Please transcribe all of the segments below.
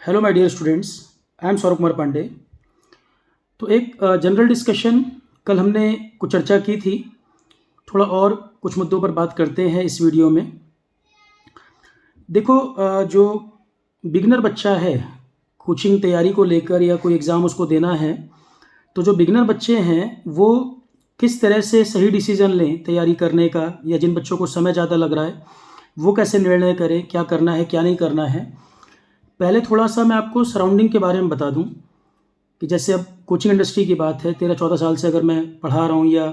Hello my dear students, I am Saurabh Kumar Pandey. तो एक general discussion कल हमने कुछ चर्चा की थी। थोड़ा और कुछ मुद्दों पर बात करते हैं इस वीडियो में। देखो, जो बिगिनर बच्चा है, कोचिंग तैयारी को लेकर या कोई एग्ज़ाम उसको देना है, तो जो बिगिनर बच्चे हैं वो किस तरह से सही डिसीज़न लें तैयारी करने का, या जिन बच्चों को समय ज़्यादा लग रहा है वो कैसे निर्णय करें, क्या करना है क्या नहीं करना है। पहले थोड़ा सा मैं आपको सराउंडिंग के बारे में बता दूं कि जैसे अब कोचिंग इंडस्ट्री की बात है, 13-14 साल से अगर मैं पढ़ा रहा हूं, या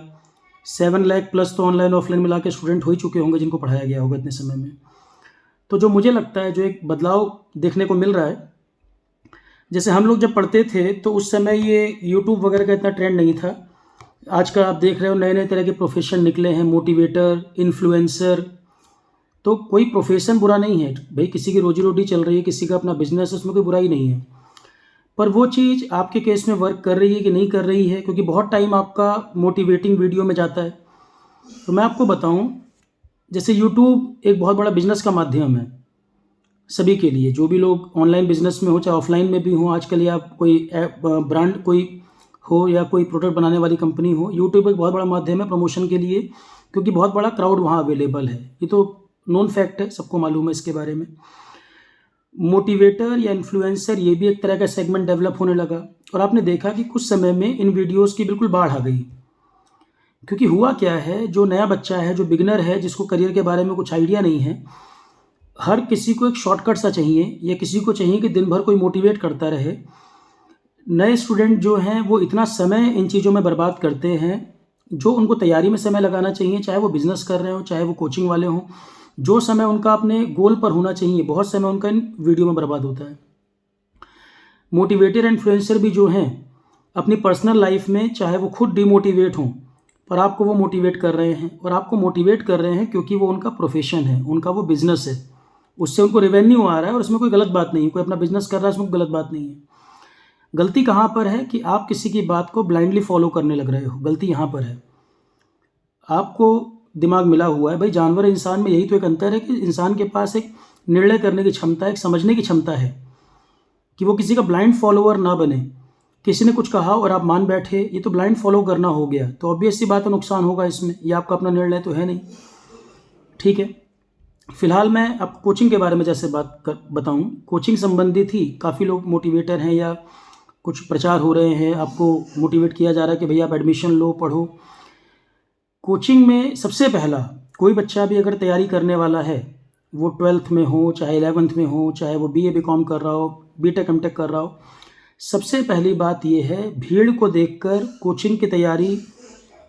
7 लाख प्लस तो ऑनलाइन ऑफलाइन मिला के स्टूडेंट हो ही चुके होंगे जिनको पढ़ाया गया होगा इतने समय में। तो जो मुझे लगता है जो एक बदलाव देखने को मिल रहा है, जैसे हम लोग जब पढ़ते थे तो उस समय ये यूट्यूब वगैरह का इतना ट्रेंड नहीं था। आजकल आप देख रहे हो नए नए तरह के प्रोफेशन निकले हैं, मोटिवेटर, इन्फ्लुएंसर। तो कोई प्रोफेशन बुरा नहीं है भाई, किसी की रोजी रोटी चल रही है, किसी का अपना बिजनेस है, उसमें कोई बुराई नहीं है। पर वो चीज़ आपके केस में वर्क कर रही है कि नहीं कर रही है, क्योंकि बहुत टाइम आपका मोटिवेटिंग वीडियो में जाता है। तो मैं आपको बताऊं, जैसे यूट्यूब एक बहुत बड़ा बिजनेस का माध्यम है सभी के लिए। जो भी लोग ऑनलाइन बिजनेस में हो चाहे ऑफलाइन में भी हो, आजकल या कोई ब्रांड कोई हो या कोई प्रोडक्ट बनाने वाली कंपनी हो, यूट्यूब एक बहुत बड़ा माध्यम है प्रमोशन के लिए, क्योंकि बहुत बड़ा क्राउड वहाँ अवेलेबल है। ये तो नोन फैक्ट है, सबको मालूम है इसके बारे में। मोटिवेटर या इन्फ्लुएंसर, ये भी एक तरह का सेगमेंट डेवलप होने लगा, और आपने देखा कि कुछ समय में इन वीडियोस की बिल्कुल बाढ़ आ गई। क्योंकि हुआ क्या है, जो नया बच्चा है, जो बिगिनर है, जिसको करियर के बारे में कुछ आइडिया नहीं है, हर किसी को एक शॉर्टकट सा चाहिए, या किसी को चाहिए कि दिन भर कोई मोटिवेट करता रहे। नए स्टूडेंट जो हैं वो इतना समय इन चीज़ों में बर्बाद करते हैं, जो उनको तैयारी में समय लगाना चाहिए, चाहे वो बिजनेस कर रहे हो चाहे वो कोचिंग वाले हों। जो समय उनका अपने गोल पर होना चाहिए, बहुत समय उनका इन वीडियो में बर्बाद होता है। मोटिवेटर इन्फ्लुएंसर भी जो हैं, अपनी पर्सनल लाइफ में चाहे वो खुद डिमोटिवेट हों, पर आपको वो मोटिवेट कर रहे हैं, और आपको मोटिवेट कर रहे हैं क्योंकि वो उनका प्रोफेशन है, उनका वो बिजनेस है, उससे उनको रेवेन्यू आ रहा है, और उसमें कोई गलत बात नहीं है। कोई अपना बिजनेस कर रहा है, उसमें कोई गलत बात नहीं है। गलती कहाँ पर है कि आप किसी की बात को ब्लाइंडली फॉलो करने लग रहे हो, गलती यहाँ पर है। आपको दिमाग मिला हुआ है भाई, जानवर इंसान में यही तो एक अंतर है कि इंसान के पास एक निर्णय करने की क्षमता, एक समझने की क्षमता है, कि वो किसी का ब्लाइंड फॉलोअर ना बने। किसी ने कुछ कहा और आप मान बैठे, ये तो ब्लाइंड फॉलो करना हो गया, तो ऑब्वियस सी बात है नुकसान होगा इसमें। ये आपका अपना निर्णय तो है नहीं, ठीक है। फिलहाल मैं आपको कोचिंग के बारे में जैसे बताऊं, कोचिंग संबंधित ही काफ़ी लोग मोटिवेटर हैं, या कुछ प्रचार हो रहे हैं, आपको मोटिवेट किया जा रहा है कि भैया आप एडमिशन लो, पढ़ो। कोचिंग में सबसे पहला, कोई बच्चा भी अगर तैयारी करने वाला है, वो 12th में हो चाहे 11th में हो, चाहे वो BA BCom कर रहा हो, BTech MTech कर रहा हो, सबसे पहली बात ये है, भीड़ को देखकर कोचिंग की तैयारी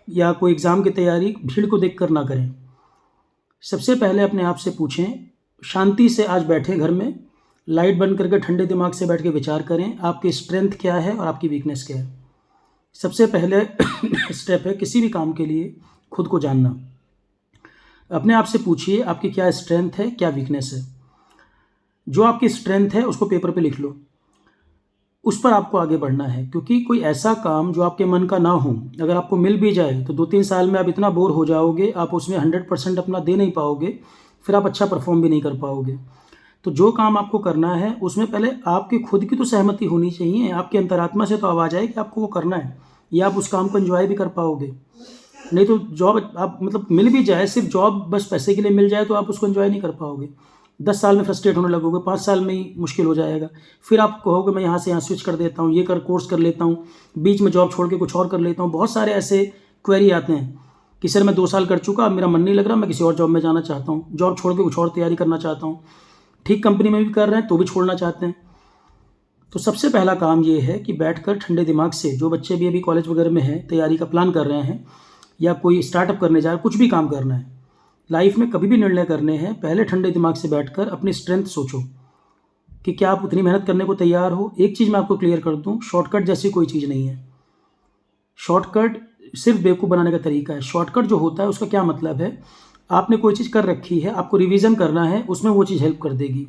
या कोई एग्ज़ाम की तैयारी भीड़ को देखकर ना करें। सबसे पहले अपने आप से पूछें, शांति से आज बैठें घर में, लाइट बंद करके ठंडे दिमाग से बैठ के विचार करें, आपकी स्ट्रेंथ क्या है और आपकी वीकनेस क्या है। सबसे पहले स्टेप है किसी भी काम के लिए खुद को जानना। अपने आप से पूछिए आपकी क्या स्ट्रेंथ है, क्या वीकनेस है। जो आपकी स्ट्रेंथ है उसको पेपर पे लिख लो, उस पर आपको आगे बढ़ना है। क्योंकि कोई ऐसा काम जो आपके मन का ना हो, अगर आपको मिल भी जाए तो 2-3 साल में आप इतना बोर हो जाओगे, आप उसमें 100% अपना दे नहीं पाओगे, फिर आप अच्छा परफॉर्म भी नहीं कर पाओगे। तो जो काम आपको करना है उसमें पहले आपकी खुद की तो सहमति होनी चाहिए, आपकी अंतरात्मा से तो आवाज़ आए कि आपको वो करना है, या आप उस काम को एंजॉय भी कर पाओगे। नहीं तो जॉब आप मतलब मिल भी जाए, सिर्फ जॉब बस पैसे के लिए मिल जाए, तो आप उसको एंजॉय नहीं कर पाओगे। 10 साल में फ्रस्ट्रेट होने लगोगे, 5 साल में ही मुश्किल हो जाएगा। फिर आप कहोगे मैं यहाँ से यहाँ स्विच कर देता हूँ, ये कोर्स कर लेता हूँ, बीच में जॉब छोड़ के कुछ और कर लेता हूँ। बहुत सारे ऐसे क्वेरी आते हैं कि सर मैं 2 साल कर चुका, अब मेरा मन नहीं लग रहा, मैं किसी और जॉब में जाना चाहता हूँ, जॉब छोड़ के कुछ और तैयारी करना चाहता हूँ। ठीक कंपनी में भी कर रहे हैं तो भी छोड़ना चाहते हैं। तो सबसे पहला काम ये है कि बैठकर ठंडे दिमाग से, जो बच्चे भी अभी कॉलेज वगैरह में हैं, तैयारी का प्लान कर रहे हैं, या कोई स्टार्टअप करने जा रहे हैं, कुछ भी काम करना है लाइफ में, कभी भी निर्णय करने हैं, पहले ठंडे दिमाग से बैठकर अपनी स्ट्रेंथ सोचो कि क्या आप उतनी मेहनत करने को तैयार हो। एक चीज़ मैं आपको क्लियर कर दूं, शॉर्टकट जैसी कोई चीज़ नहीं है। शॉर्टकट सिर्फ बेवकूफ़ बनाने का तरीका है। शॉर्टकट जो होता है उसका क्या मतलब है, आपने कोई चीज़ कर रखी है, आपको रिवीजन करना है, उसमें वो चीज़ हेल्प कर देगी,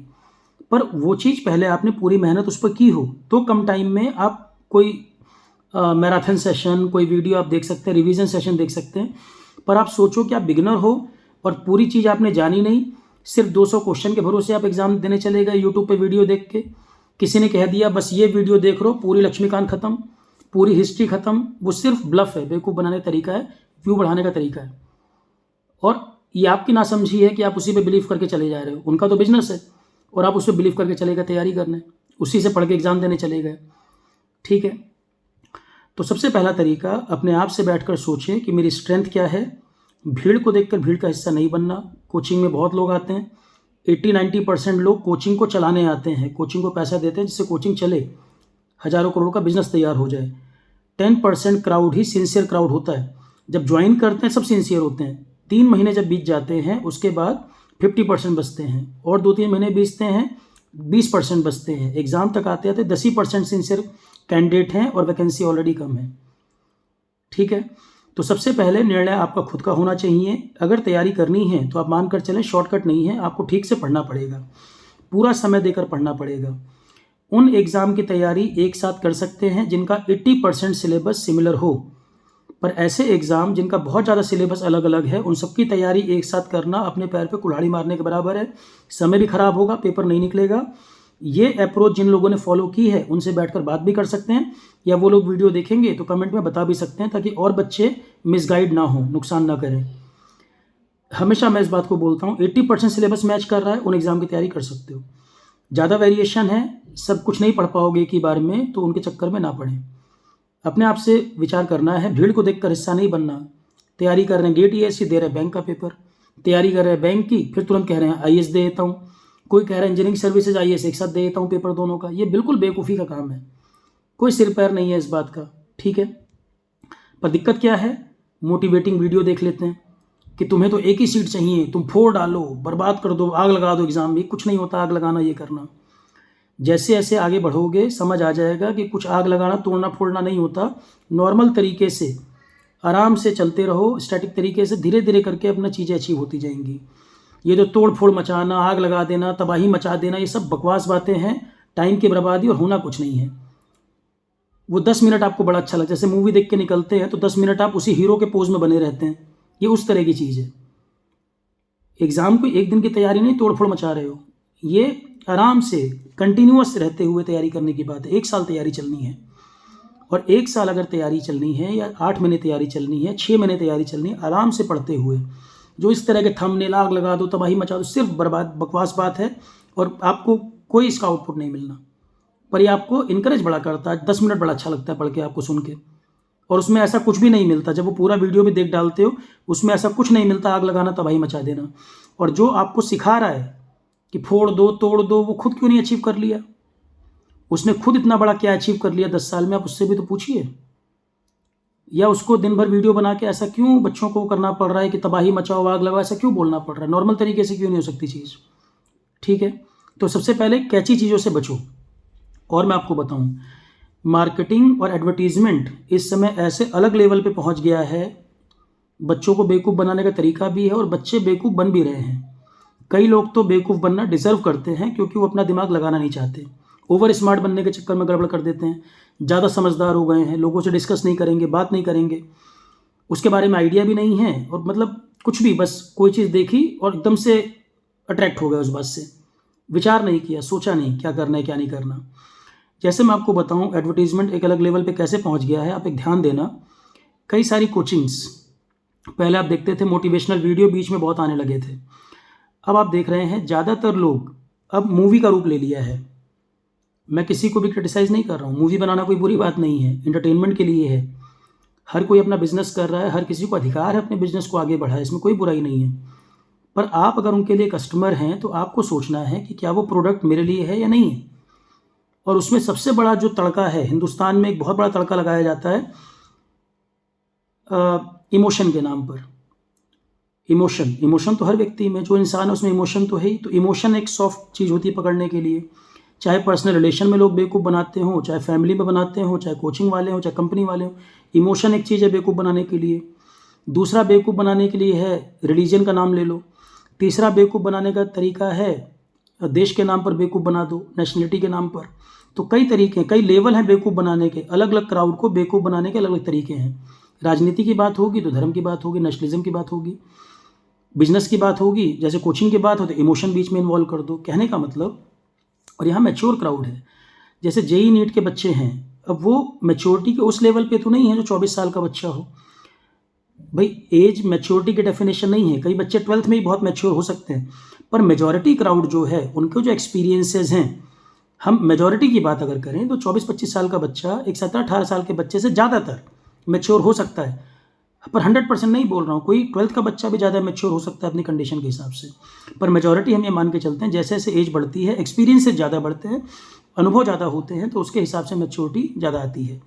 पर वो चीज़ पहले आपने पूरी मेहनत उस पर की हो, तो कम टाइम में आप कोई मैराथन सेशन, कोई वीडियो आप देख सकते हैं, रिवीजन सेशन देख सकते हैं। पर आप सोचो कि आप बिगिनर हो और पूरी चीज़ आपने जानी नहीं, सिर्फ 200 क्वेश्चन के भरोसे आप एग्ज़ाम देने चले गए यूट्यूब पे वीडियो देख के, किसी ने कह दिया बस ये वीडियो देख लो पूरी लक्ष्मीकांत खत्म, पूरी हिस्ट्री खत्म, वो सिर्फ ब्लफ है, बेवकूफ़ बनाने का तरीका है, व्यू बढ़ाने का तरीका है। और ये आपकी नासमझी है कि आप उसी पे बिलीव करके चले जा रहे हो। उनका तो बिजनेस है और आप उस पर बिलीव करके चले गए तैयारी करने, उसी से पढ़ के एग्जाम देने चले गए। ठीक है, तो सबसे पहला तरीका, अपने आप से बैठकर सोचें कि मेरी स्ट्रेंथ क्या है। भीड़ को देखकर भीड़ का हिस्सा नहीं बनना। कोचिंग में बहुत लोग आते हैं, 80-90% लोग कोचिंग को चलाने आते हैं, कोचिंग को पैसा देते हैं जिससे कोचिंग चले, हज़ारों करोड़ का बिजनेस तैयार हो जाए। 10% क्राउड ही सिंसियर क्राउड होता है। जब ज्वाइन करते हैं सब सिंसियर होते हैं, 3 महीने जब बीत जाते हैं उसके बाद 50% बचते हैं, और 2-3 महीने बीतते हैं 20% बचते हैं। एग्ज़ाम तक आते आते 10 ही % सिंसियर कैंडिडेट हैं और वैकेंसी ऑलरेडी कम है। ठीक है, तो सबसे पहले निर्णय आपका खुद का होना चाहिए। अगर तैयारी करनी है तो आप मानकर चलें शॉर्टकट नहीं है, आपको ठीक से पढ़ना पड़ेगा, पूरा समय देकर पढ़ना पड़ेगा। उन एग्ज़ाम की तैयारी एक साथ कर सकते हैं जिनका 80% सिलेबस सिमिलर हो, पर ऐसे एग्ज़ाम जिनका बहुत ज़्यादा सिलेबस अलग अलग है उन सबकी तैयारी एक साथ करना अपने पैर पे कुल्हाड़ी मारने के बराबर है। समय भी खराब होगा, पेपर नहीं निकलेगा। ये अप्रोच जिन लोगों ने फॉलो की है उनसे बैठकर बात भी कर सकते हैं, या वो लोग वीडियो देखेंगे तो कमेंट में बता भी सकते हैं, ताकि और बच्चे मिसगाइड ना हों, नुकसान ना करें। हमेशा मैं इस बात को बोलता हूँ, 80% सिलेबस मैच कर रहा है उन एग्ज़ाम की तैयारी कर सकते हो। ज़्यादा वेरिएशन है, सब कुछ नहीं पढ़ पाओगे एक ही बार में, तो उनके चक्कर में ना पड़ें। अपने आप से विचार करना है, भीड़ को देखकर हिस्सा नहीं बनना। तैयारी कर रहे हैं गेट यूएससी, दे रहे हैं बैंक का पेपर, तैयारी कर रहे हैं बैंक की, फिर तुरंत कह रहे हैं आईएएस दे देता हूँ, कोई कह रहा है इंजीनियरिंग सर्विसेज आईएएस एक साथ दे देता हूँ पेपर दोनों का। ये बिल्कुल बेवकूफ़ी का काम है, कोई सिर पैर नहीं है इस बात का। ठीक है, पर दिक्कत क्या है, मोटिवेटिंग वीडियो देख लेते हैं कि तुम्हें तो एक ही सीट चाहिए, तुम फोड़ डालो, बर्बाद कर दो, आग लगा दो एग्ज़ाम में। कुछ नहीं होता आग लगाना, ये करना। जैसे ऐसे आगे बढ़ोगे समझ आ जाएगा कि कुछ आग लगाना तोड़ना फोड़ना नहीं होता। नॉर्मल तरीके से आराम से चलते रहो, स्टैटिक तरीके से धीरे धीरे करके अपना चीज़ें अचीव होती जाएंगी। ये जो तोड़ फोड़ मचाना, आग लगा देना, तबाही मचा देना, ये सब बकवास बातें हैं, टाइम की बर्बादी, और होना कुछ नहीं है। वो 10 मिनट आपको बड़ा अच्छा लगता है, जैसे मूवी देख के निकलते हैं तो 10 मिनट आप उसी हीरो के पोज में बने रहते हैं, ये उस तरह की चीज़ है। एग्ज़ाम को एक दिन की तैयारी नहीं तोड़ फोड़ मचा रहे हो, ये आराम से कंटिन्यूअस रहते हुए तैयारी करने की बात है। 1 साल तैयारी चलनी है, और 1 साल अगर तैयारी चलनी है, या 8 महीने तैयारी चलनी है, 6 महीने तैयारी चलनी है, आराम से पढ़ते हुए। जो इस तरह के थंबनेल, आग लगा दो, तबाही मचा दो, सिर्फ बर्बाद बकवास बात है, और आपको कोई इसका आउटपुट नहीं मिलना। पर ये आपको इनकरेज बड़ा करता है, 10 मिनट बड़ा अच्छा लगता है पढ़ के आपको सुन के, और उसमें ऐसा कुछ भी नहीं मिलता। जब वो पूरा वीडियो भी देख डालते हो उसमें ऐसा कुछ नहीं मिलता, आग लगाना, तबाही मचा देना। और जो आपको सिखा रहा है कि फोड़ दो तोड़ दो, वो खुद क्यों नहीं अचीव कर लिया? उसने खुद इतना बड़ा क्या अचीव कर लिया 10 साल में, आप उससे भी तो पूछिए। या उसको दिन भर वीडियो बना के ऐसा क्यों बच्चों को करना पड़ रहा है कि तबाही मचाओ, आग लगाओ, ऐसा क्यों बोलना पड़ रहा है? नॉर्मल तरीके से क्यों नहीं हो सकती चीज़? ठीक है, तो सबसे पहले कैची चीज़ों से बचो। और मैं आपको बताऊं, मार्केटिंग और एडवर्टीजमेंट इस समय ऐसे अलग लेवल पे पहुंच गया है, बच्चों को बेवकूफ़ बनाने का तरीका भी है और बच्चे बेवकूफ़ बन भी रहे हैं। कई लोग तो बेवकूफ़ बनना डिज़र्व करते हैं क्योंकि वो अपना दिमाग लगाना नहीं चाहते, ओवर स्मार्ट बनने के चक्कर में गड़बड़ कर देते हैं, ज़्यादा समझदार हो गए हैं, लोगों से डिस्कस नहीं करेंगे, बात नहीं करेंगे, उसके बारे में आइडिया भी नहीं है, और मतलब कुछ भी, बस कोई चीज़ देखी और एकदम से अट्रैक्ट हो गए उस बात से, विचार नहीं किया, सोचा नहीं क्या करना है क्या नहीं करना। जैसे मैं आपको बताऊं एडवर्टीजमेंट एक अलग लेवल पे कैसे पहुंच गया है, आप एक ध्यान देना। कई सारी कोचिंग्स, पहले आप देखते थे मोटिवेशनल वीडियो बीच में बहुत आने लगे थे, अब आप देख रहे हैं ज़्यादातर लोग अब मूवी का रूप ले लिया है। मैं किसी को भी क्रिटिसाइज़ नहीं कर रहा हूँ, मूवी बनाना कोई बुरी बात नहीं है, एंटरटेनमेंट के लिए है। हर कोई अपना बिजनेस कर रहा है, हर किसी को अधिकार है अपने बिजनेस को आगे बढ़ाए, इसमें कोई बुराई नहीं है। पर आप अगर उनके लिए कस्टमर हैं तो आपको सोचना है कि क्या वो प्रोडक्ट मेरे लिए है या नहीं है। और उसमें सबसे बड़ा जो तड़का है, हिंदुस्तान में एक बहुत बड़ा तड़का लगाया जाता है इमोशन के नाम पर। इमोशन तो हर व्यक्ति में, जो इंसान है उसमें इमोशन तो है ही। तो इमोशन एक सॉफ्ट चीज़ होती है पकड़ने के लिए। चाहे पर्सनल रिलेशन में लोग बेवकूफ़ बनाते हों, चाहे फैमिली में बनाते हों, चाहे कोचिंग वाले हों, चाहे कंपनी वाले हों, इमोशन एक चीज़ है बेवकूफ़ बनाने के लिए। दूसरा बेवकूफ़ बनाने के लिए है रिलीजन का नाम ले लो। तीसरा बेवकूफ़ बनाने का तरीका है देश के नाम पर बेवकूफ़ बना दो, नेशनलिटी के नाम पर। तो कई तरीके, कई लेवल हैं बेवकूफ़ बनाने के, अलग अलग क्राउड को बेवकूफ़ बनाने के अलग अलग तरीके हैं। राजनीति की बात होगी तो धर्म की बात होगी, नेशनलिज्म की बात होगी, बिजनेस की बात होगी, जैसे कोचिंग की बात हो तो इमोशन बीच में इन्वॉल्व कर दो। कहने का मतलब, और यहाँ मैच्योर क्राउड है, जैसे जेई नीट के बच्चे हैं, अब वो मैच्योरिटी के उस लेवल पे तो नहीं है जो 24 साल का बच्चा हो। भाई एज मैच्योरिटी की डेफिनेशन नहीं है, कई बच्चे 12th में ही बहुत मैच्योर हो सकते हैं, पर मेजॉरिटी क्राउड जो है उनके जो एक्सपीरियंसेस हैं, हम मेजॉरिटी की बात अगर करें तो 24-25 साल का बच्चा एक 17-18 साल के बच्चे से ज़्यादातर मैच्योर हो सकता है। पर 100% नहीं बोल रहा हूँ, कोई 12th का बच्चा भी ज़्यादा मैच्योर हो सकता है अपनी कंडीशन के हिसाब से, पर मेजॉरिटी हम ये मान के चलते हैं जैसे जैसे एज बढ़ती है, एक्सपीरियंसेस ज़्यादा बढ़ते हैं, अनुभव ज़्यादा होते हैं, तो उसके हिसाब से मैच्योरिटी ज़्यादा आती है।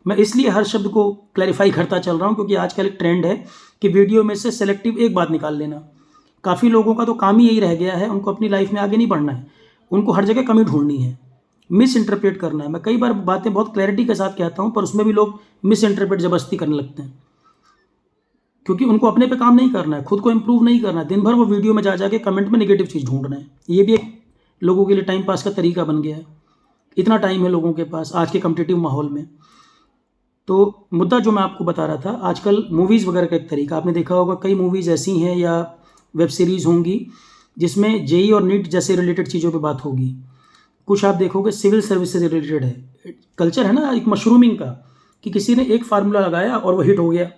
मैं इसलिए हर शब्द को क्लैरिफाई करता चल रहा हूँ क्योंकि आजकल एक ट्रेंड है कि वीडियो में से सेलेक्टिव एक बात निकाल लेना। काफ़ी लोगों का तो काम ही यही रह गया है, उनको अपनी लाइफ में आगे नहीं बढ़ना है, उनको हर जगह कमी ढूंढनी है, मिस इंटरप्रेट करना है। मैं कई बार बातें बहुत क्लैरिटी के साथ कहता हूँ, पर उसमें भी लोग मिस इंटरप्रेट ज़बरदस्ती करने लगते हैं, क्योंकि उनको अपने पे काम नहीं करना है, खुद को इम्प्रूव नहीं करना है, दिन भर वो वीडियो में जा जाके कमेंट में नेगेटिव चीज़ ढूंढ रहे हैं। ये भी एक लोगों के लिए टाइम पास का तरीका बन गया है। इतना टाइम है लोगों के पास आज के कम्पिटिटिव माहौल में। तो मुद्दा जो मैं आपको बता रहा था, आजकल मूवीज़ वगैरह का एक तरीका आपने देखा होगा, कई मूवीज़ ऐसी हैं या वेब सीरीज़ होंगी जिसमें जेई और नीट जैसे रिलेटेड चीज़ों पे बात होगी। कुछ आप देखोगे सिविल सर्विस से रिलेटेड है, कल्चर है ना एक मशरूमिंग का, कि किसी ने एक फार्मूला लगाया और वो हिट हो गया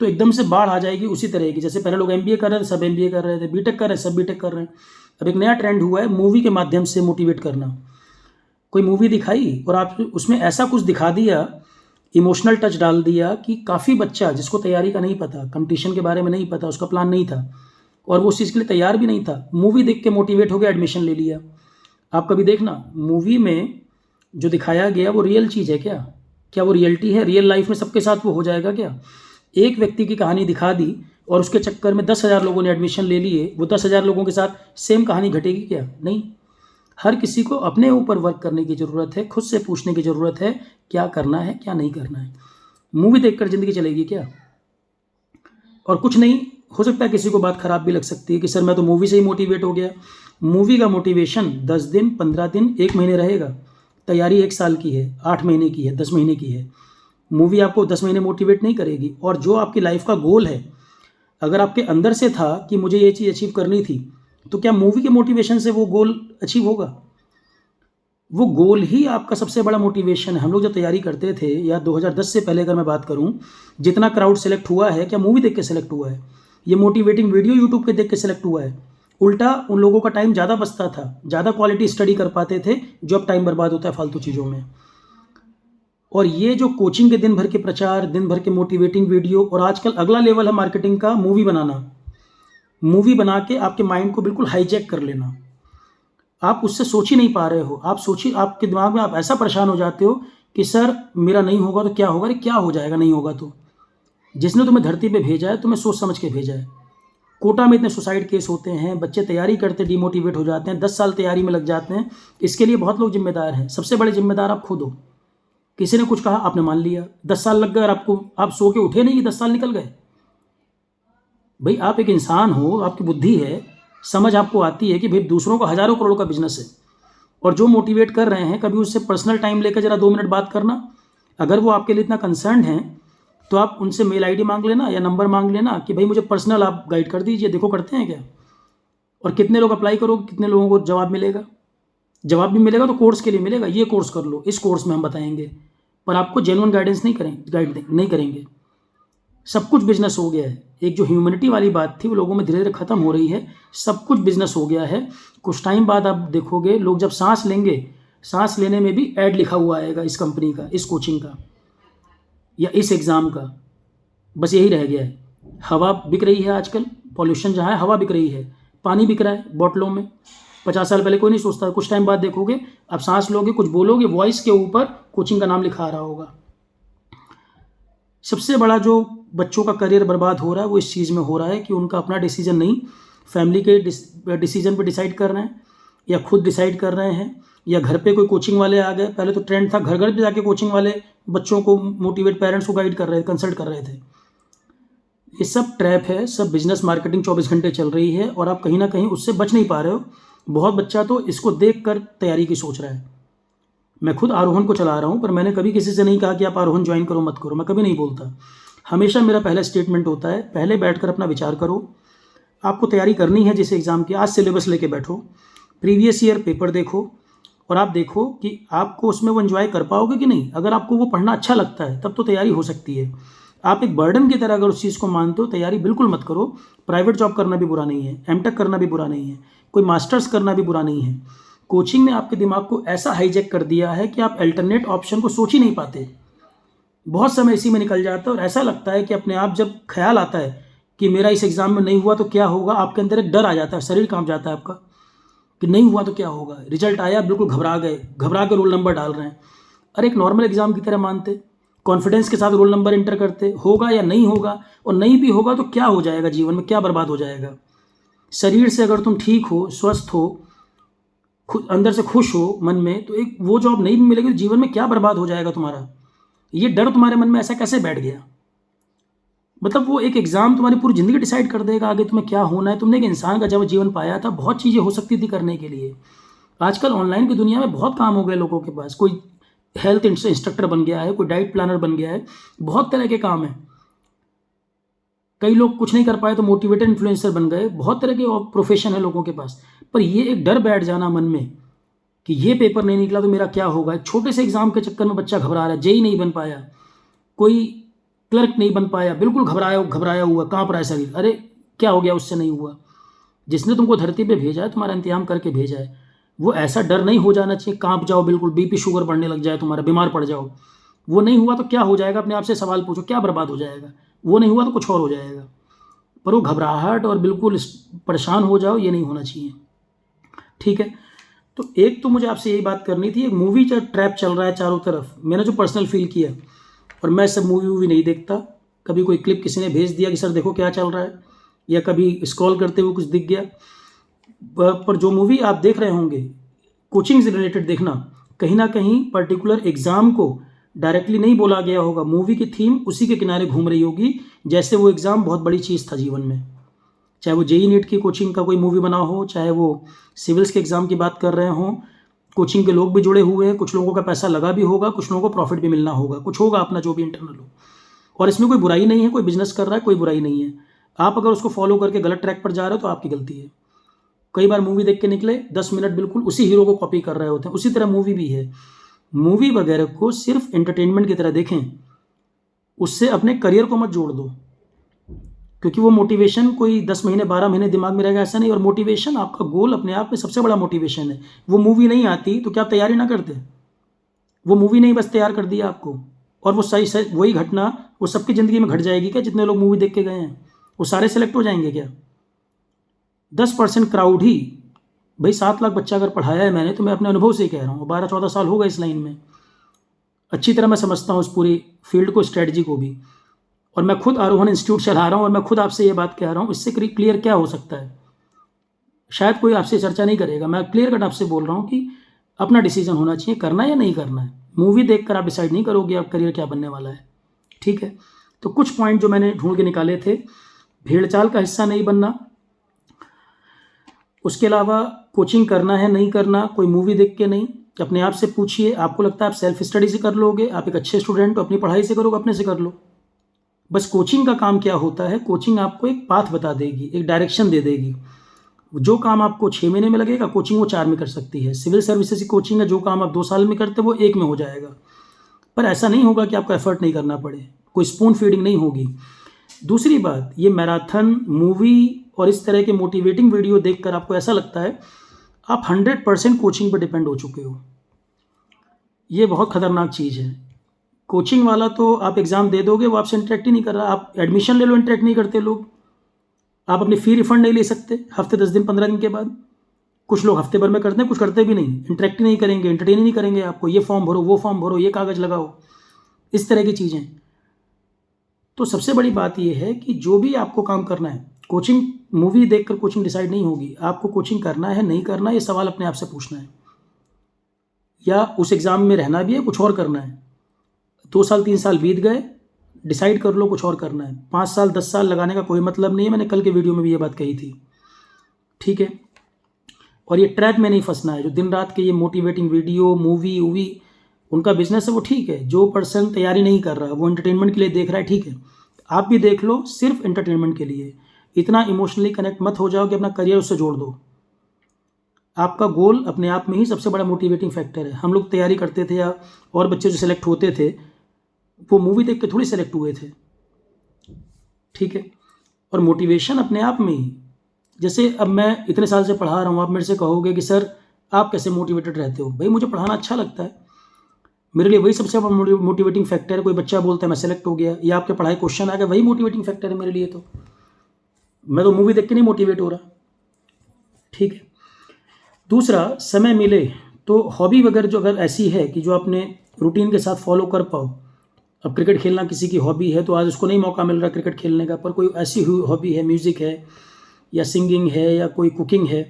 तो एकदम से बाढ़ आ जाएगी उसी तरह की। जैसे पहले लोग एमबीए कर रहे थे, सब एमबीए कर रहे थे, बीटेक कर रहे हैं, सब बीटेक कर रहे हैं। अब एक नया ट्रेंड हुआ है मूवी के माध्यम से मोटिवेट करना। कोई मूवी दिखाई और आप उसमें ऐसा कुछ दिखा दिया, इमोशनल टच डाल दिया कि काफ़ी बच्चा जिसको तैयारी का नहीं पता, कंपटीशन के बारे में नहीं पता, उसका प्लान नहीं था और वो उस चीज़ के लिए तैयार भी नहीं था, मूवी देख के मोटिवेट हो गया, एडमिशन ले लिया। आप कभी देखना मूवी में जो दिखाया गया वो रियल चीज़ है क्या? क्या वो रियलिटी है? रियल लाइफ में सबके साथ वो हो जाएगा क्या? एक व्यक्ति की कहानी दिखा दी और उसके चक्कर में 10,000 लोगों ने एडमिशन ले लिए, वो 10,000 लोगों के साथ सेम कहानी घटेगी क्या? नहीं। हर किसी को अपने ऊपर वर्क करने की ज़रूरत है, खुद से पूछने की ज़रूरत है क्या करना है क्या नहीं करना है। मूवी देखकर ज़िंदगी चलेगी क्या? और कुछ नहीं, हो सकता है किसी को बात खराब भी लग सकती है कि सर मैं तो मूवी से ही मोटिवेट हो गया। मूवी का मोटिवेशन 10 दिन, 15 दिन, 1 महीने रहेगा। तैयारी 1 साल की है, 8 महीने की है, 10 महीने की है। मूवी आपको 10 महीने मोटिवेट नहीं करेगी। और जो आपकी लाइफ का गोल है, अगर आपके अंदर से था कि मुझे ये चीज़ अचीव करनी थी, तो क्या मूवी के मोटिवेशन से वो गोल अचीव होगा? वो गोल ही आपका सबसे बड़ा मोटिवेशन है। हम लोग जब तैयारी करते थे या 2010 से पहले अगर मैं बात करूं, जितना क्राउड सेलेक्ट हुआ है क्या मूवी देख के सेलेक्ट हुआ है? ये मोटिवेटिंग वीडियो यूट्यूब पे देख के सेलेक्ट हुआ है? उल्टा उन लोगों का टाइम ज़्यादा बचता था, ज़्यादा क्वालिटी स्टडी कर पाते थे, जो अब टाइम बर्बाद होता है फालतू चीज़ों में। और ये जो कोचिंग के दिन भर के प्रचार, दिन भर के मोटिवेटिंग वीडियो, और आजकल अगला लेवल है मार्केटिंग का, मूवी बनाना। मूवी बना के आपके माइंड को बिल्कुल हाईजैक कर लेना। आप उससे सोच ही नहीं पा रहे हो। आप सोचिए, आपके दिमाग में आप ऐसा परेशान हो जाते हो कि सर मेरा नहीं होगा तो क्या होगा? अरे क्या हो जाएगा नहीं होगा तो? जिसने तुम्हें धरती पे भेजा है तुम्हें सोच समझ के भेजा है। कोटा में इतने सुसाइड केस होते हैं, बच्चे तैयारी करते डिमोटिवेट हो जाते हैं, 10 साल तैयारी में लग जाते हैं। इसके लिए बहुत लोग जिम्मेदार हैं। सबसे बड़े जिम्मेदार आप खुद हो। किसी ने कुछ कहा, आपने मान लिया, 10 साल लग गए और आपको, आप सो के उठे नहीं कि 10 साल निकल गए। भाई आप एक इंसान हो, आपकी बुद्धि है, समझ आपको आती है कि भाई दूसरों का हज़ारों करोड़ों का बिजनेस है, और जो मोटिवेट कर रहे हैं कभी उससे पर्सनल टाइम लेकर जरा 2 मिनट बात करना। अगर वो आपके लिए इतना कंसर्न है तो आप उनसे मेल आईडी मांग लेना या नंबर मांग लेना कि भाई मुझे पर्सनल आप गाइड कर दीजिए, देखो करते हैं क्या। और कितने लोग अप्लाई करोगे, कितने लोगों को जवाब मिलेगा? जवाब भी मिलेगा तो कोर्स के लिए मिलेगा, ये कोर्स कर लो, इस कोर्स में हम बताएंगे, पर आपको जेन्युइन गाइडेंस नहीं करेंगे, गाइड नहीं करेंगे। सब कुछ बिजनेस हो गया है। एक जो ह्यूमैनिटी वाली बात थी वो लोगों में धीरे धीरे खत्म हो रही है। सब कुछ बिजनेस हो गया है। कुछ टाइम बाद आप देखोगे लोग जब सांस लेंगे, सांस लेने में भी ऐड लिखा हुआ आएगा, इस कंपनी का, इस कोचिंग का या इस एग्ज़ाम का। बस यही रह गया है। हवा बिक रही है आजकल, पॉल्यूशन जहाँ है हवा बिक रही है, पानी बिक रहा है बॉटलों में। 50 साल पहले कोई नहीं सोचता। कुछ टाइम बाद देखोगे, अब सांस लोगे, कुछ बोलोगे, वॉइस के ऊपर कोचिंग का नाम लिखा आ रहा होगा। सबसे बड़ा जो बच्चों का करियर बर्बाद हो रहा है वो इस चीज़ में हो रहा है कि उनका अपना डिसीजन नहीं, फैमिली के डिसीजन पे डिसाइड कर रहे हैं, या खुद डिसाइड कर रहे हैं, या घर पे कोई कोचिंग वाले आ गए। पहले तो ट्रेंड था घर घर पे जाके कोचिंग वाले बच्चों को मोटिवेट, पेरेंट्स को गाइड कर रहे थे, कंसल्ट कर रहे थे। ये सब ट्रैप है, सब बिजनेस मार्केटिंग 24 घंटे चल रही है और आप कहीं ना कहीं उससे बच नहीं पा रहे हो। बहुत बच्चा तो इसको देख कर तैयारी की सोच रहा है। मैं खुद आरोहण को चला रहा हूँ, पर मैंने कभी किसी से नहीं कहा कि आप आरोहण ज्वाइन करो मत करो, मैं कभी नहीं बोलता। हमेशा मेरा पहला स्टेटमेंट होता है, पहले बैठकर अपना विचार करो। आपको तैयारी करनी है जिस एग्ज़ाम की, आज सिलेबस लेके बैठो, प्रीवियस ईयर पेपर देखो, और आप देखो कि आपको उसमें वो एंजॉय कर पाओगे कि नहीं। अगर आपको वो पढ़ना अच्छा लगता है तब तो तैयारी हो सकती है। आप एक बर्डन की तरह अगर उस चीज़ को मानते हो, तैयारी बिल्कुल मत करो। प्राइवेट जॉब करना भी बुरा नहीं है, एमटेक करना भी बुरा नहीं है, कोई मास्टर्स करना भी बुरा नहीं है। कोचिंग ने आपके दिमाग को ऐसा हाईजैक कर दिया है कि आप अल्टरनेट ऑप्शन को सोच ही नहीं पाते। बहुत समय इसी में निकल जाता है और ऐसा लगता है कि अपने आप जब ख्याल आता है कि मेरा इस एग्ज़ाम में नहीं हुआ तो क्या होगा, आपके अंदर एक डर आ जाता है, शरीर कांप जाता है आपका कि नहीं हुआ तो क्या होगा। रिजल्ट आया, बिल्कुल घबरा गए, घबरा के रोल नंबर डाल रहे हैं। अरे एक नॉर्मल एग्ज़ाम की तरह मानते, कॉन्फिडेंस के साथ रोल नंबर एंटर करते, होगा या नहीं होगा, और नहीं भी होगा तो क्या हो जाएगा, जीवन में क्या बर्बाद हो जाएगा। शरीर से अगर तुम ठीक हो, स्वस्थ हो, खुद अंदर से खुश हो मन में, तो एक वो जॉब नहीं भी मिलेगी तो जीवन में क्या बर्बाद हो जाएगा तुम्हारा। ये डर तुम्हारे मन में ऐसा कैसे बैठ गया। मतलब वो एक एग्ज़ाम तुम्हारी पूरी ज़िंदगी डिसाइड कर देगा आगे तुम्हें क्या होना है। तुमने एक इंसान का जब जीवन पाया था, बहुत चीज़ें हो सकती थी करने के लिए। आजकल ऑनलाइन की दुनिया में बहुत काम हो गए लोगों के पास। कोई हेल्थ इंस्ट्रक्टर बन गया है, कोई डाइट प्लानर बन गया है, बहुत तरह के काम हैं। कई लोग कुछ नहीं कर पाए तो मोटिवेटेड इन्फ्लुएंसर बन गए। बहुत तरह के प्रोफेशन है लोगों के पास। पर ये एक डर बैठ जाना मन में कि ये पेपर नहीं निकला तो मेरा क्या होगा। एक छोटे से एग्जाम के चक्कर में बच्चा घबरा रहा है, जेई नहीं बन पाया, कोई क्लर्क नहीं बन पाया, बिल्कुल घबराया घबराया हुआ, कांप रहा है शरीर। अरे क्या हो गया, उससे नहीं हुआ। जिसने तुमको धरती पे भेजा है, तुम्हारा इंतजाम करके भेजा है, वो ऐसा डर नहीं हो जाना चाहिए कांप जाओ, बिल्कुल बीपी शुगर बढ़ने लग जाए, तुम्हारा बीमार पड़ जाओ। वो नहीं हुआ तो क्या हो जाएगा, अपने आप से सवाल पूछो, क्या बर्बाद हो जाएगा। वो नहीं हुआ तो कुछ और हो जाएगा। पर वो घबराहट और बिल्कुल परेशान हो जाओ, ये नहीं होना चाहिए। ठीक है, तो एक तो मुझे आपसे यही बात करनी थी। एक मूवी ट्रैप चल रहा है चारों तरफ, मैंने जो पर्सनल फील किया, और मैं सब मूवी वूवी नहीं देखता। कभी कोई क्लिप किसी ने भेज दिया कि सर देखो क्या चल रहा है, या कभी स्क्रॉल करते हुए कुछ दिख गया। पर जो मूवी आप देख रहे होंगे कोचिंग से रिलेटेड देखना, कहीं ना कहीं पर्टिकुलर एग्ज़ाम को डायरेक्टली नहीं बोला गया होगा। मूवी की थीम उसी के किनारे घूम रही होगी, जैसे वो एग्ज़ाम बहुत बड़ी चीज़ था जीवन में। चाहे वो जेई नीट की कोचिंग का कोई मूवी बना हो, चाहे वो सिविल्स के एग्ज़ाम की बात कर रहे हों, कोचिंग के लोग भी जुड़े हुए हैं। कुछ लोगों का पैसा लगा भी होगा, कुछ लोगों को प्रॉफिट भी मिलना होगा, कुछ होगा अपना जो भी इंटरनल हो। और इसमें कोई बुराई नहीं है, कोई बिजनेस कर रहा है, कोई बुराई नहीं है। आप अगर उसको फॉलो करके गलत ट्रैक पर जा रहे हो तो आपकी गलती है। कई बार मूवी देख के निकले, 10 मिनट बिल्कुल उसी हीरो को कॉपी कर रहे होते हैं। उसी तरह मूवी भी है। मूवी वगैरह को सिर्फ एंटरटेनमेंट की तरह देखें, उससे अपने करियर को मत जोड़ दो, क्योंकि वो मोटिवेशन कोई 10 महीने 12 महीने दिमाग में रहेगा, ऐसा नहीं। और मोटिवेशन आपका गोल अपने आप में सबसे बड़ा मोटिवेशन है। वो मूवी नहीं आती तो क्या आप तैयारी ना करते। वो मूवी नहीं बस तैयार कर दिया आपको, और वो सही सही वही घटना वो सबकी ज़िंदगी में घट जाएगी क्या। जितने लोग मूवी देख के गए हैं वो सारे सेलेक्ट हो जाएंगे क्या। 10% क्राउड ही, भाई 7 लाख बच्चा अगर पढ़ाया है मैंने, तो मैं अपने अनुभव से कह रहा हूँ। 12-14 साल हो गए इस लाइन में, अच्छी तरह मैं समझता हूँ इस पूरी फील्ड को, स्ट्रेटजी को भी। और मैं खुद आरोहण इंस्टीट्यूट चला रहा हूँ, और मैं खुद आपसे ये बात कह रहा हूँ। इससे क्लियर क्या हो सकता है, शायद कोई आपसे चर्चा नहीं करेगा। मैं क्लियर कट आपसे बोल रहा हूँ कि अपना डिसीजन होना चाहिए, करना है या नहीं करना है। मूवी देखकर आप डिसाइड नहीं करोगे आप करियर क्या बनने वाला है। ठीक है, तो कुछ पॉइंट जो मैंने ढूंढ के निकाले थे। भेड़ चाल का हिस्सा नहीं बनना, उसके अलावा कोचिंग करना है नहीं करना, कोई मूवी देख के नहीं। अपने आप से पूछिए, आपको लगता है आप सेल्फ स्टडी से कर लोगे, आप एक अच्छे स्टूडेंट हो, अपनी पढ़ाई से करोगे, अपने से कर लो। बस कोचिंग का काम क्या होता है, कोचिंग आपको एक पाथ बता देगी, एक डायरेक्शन दे देगी। जो काम आपको 6 महीने में लगेगा, कोचिंग वो 4 में कर सकती है। सिविल सर्विसेज की कोचिंग है, जो काम आप 2 साल में करते वो 1 में हो जाएगा। पर ऐसा नहीं होगा कि आपको एफर्ट नहीं करना पड़े, कोई स्पून फीडिंग नहीं होगी। दूसरी बात, ये मैराथन मूवी और इस तरह के मोटिवेटिंग वीडियो देखकर आपको ऐसा लगता है आप 100% कोचिंग पर डिपेंड हो चुके हो। ये बहुत खतरनाक चीज़ है। कोचिंग वाला तो आप एग्ज़ाम दे दोगे, वो आपसे इंटरेक्ट ही नहीं कर रहा। आप एडमिशन ले लो, इंटरेक्ट नहीं करते लोग। आप अपनी फ़ी रिफंड नहीं ले सकते हफ्ते 10 दिन 15 दिन के बाद। कुछ लोग हफ्ते भर में करते हैं, कुछ करते भी नहीं, इंटरेक्ट ही नहीं करेंगे, एंटरटेन ही नहीं करेंगे आपको। ये फॉर्म भरो, वो फॉर्म भरो, ये कागज़ लगाओ, इस तरह की चीज़ें। तो सबसे बड़ी बात यह है कि जो भी आपको काम करना है, कोचिंग मूवी देखकर कोचिंग डिसाइड नहीं होगी। आपको कोचिंग करना है नहीं करना, ये सवाल अपने आप से पूछना है। या उस एग्ज़ाम में रहना भी है, कुछ और करना है। 2 साल 3 साल बीत गए, डिसाइड कर लो कुछ और करना है। 5 साल 10 साल लगाने का कोई मतलब नहीं है। मैंने कल के वीडियो में भी ये बात कही थी। ठीक है, और ये ट्रैप में नहीं फंसना है। जो दिन रात के ये मोटिवेटिंग वीडियो मूवी वूवी उनका बिजनेस है, वो ठीक है। जो पर्सन तैयारी नहीं कर रहा, वो एंटरटेनमेंट के लिए देख रहा है, ठीक है, आप भी देख लो, सिर्फ एंटरटेनमेंट के लिए। इतना इमोशनली कनेक्ट मत हो जाओ कि अपना करियर उससे जोड़ दो। आपका गोल अपने आप में ही सबसे बड़ा मोटिवेटिंग फैक्टर है। हम लोग तैयारी करते थे या और बच्चे जो सेलेक्ट होते थे वो मूवी देख के थोड़ी सेलेक्ट हुए थे, ठीक है। और मोटिवेशन अपने आप में ही, जैसे अब मैं इतने साल से पढ़ा रहा हूँ, आप मेरे से कहोगे कि सर आप कैसे मोटिवेटेड रहते हो? भाई मुझे पढ़ाना अच्छा लगता है, मेरे लिए वही सबसे बड़ा मोटिवेटिंग फैक्टर है। कोई बच्चा बोलता है मैं सेलेक्ट हो गया या आपके पढ़ाई क्वेश्चन आ गया, वही मोटिवेटिंग फैक्टर है मेरे लिए। तो मैं तो मूवी देख के नहीं मोटिवेट हो रहा, ठीक है। दूसरा, समय मिले तो हॉबी वगैरह जो अगर ऐसी है कि जो आपने रूटीन के साथ फॉलो कर पाओ। अब क्रिकेट खेलना किसी की हॉबी है तो आज उसको नहीं मौका मिल रहा क्रिकेट खेलने का, पर कोई ऐसी हॉबी है, म्यूज़िक है या सिंगिंग है या कोई कुकिंग है,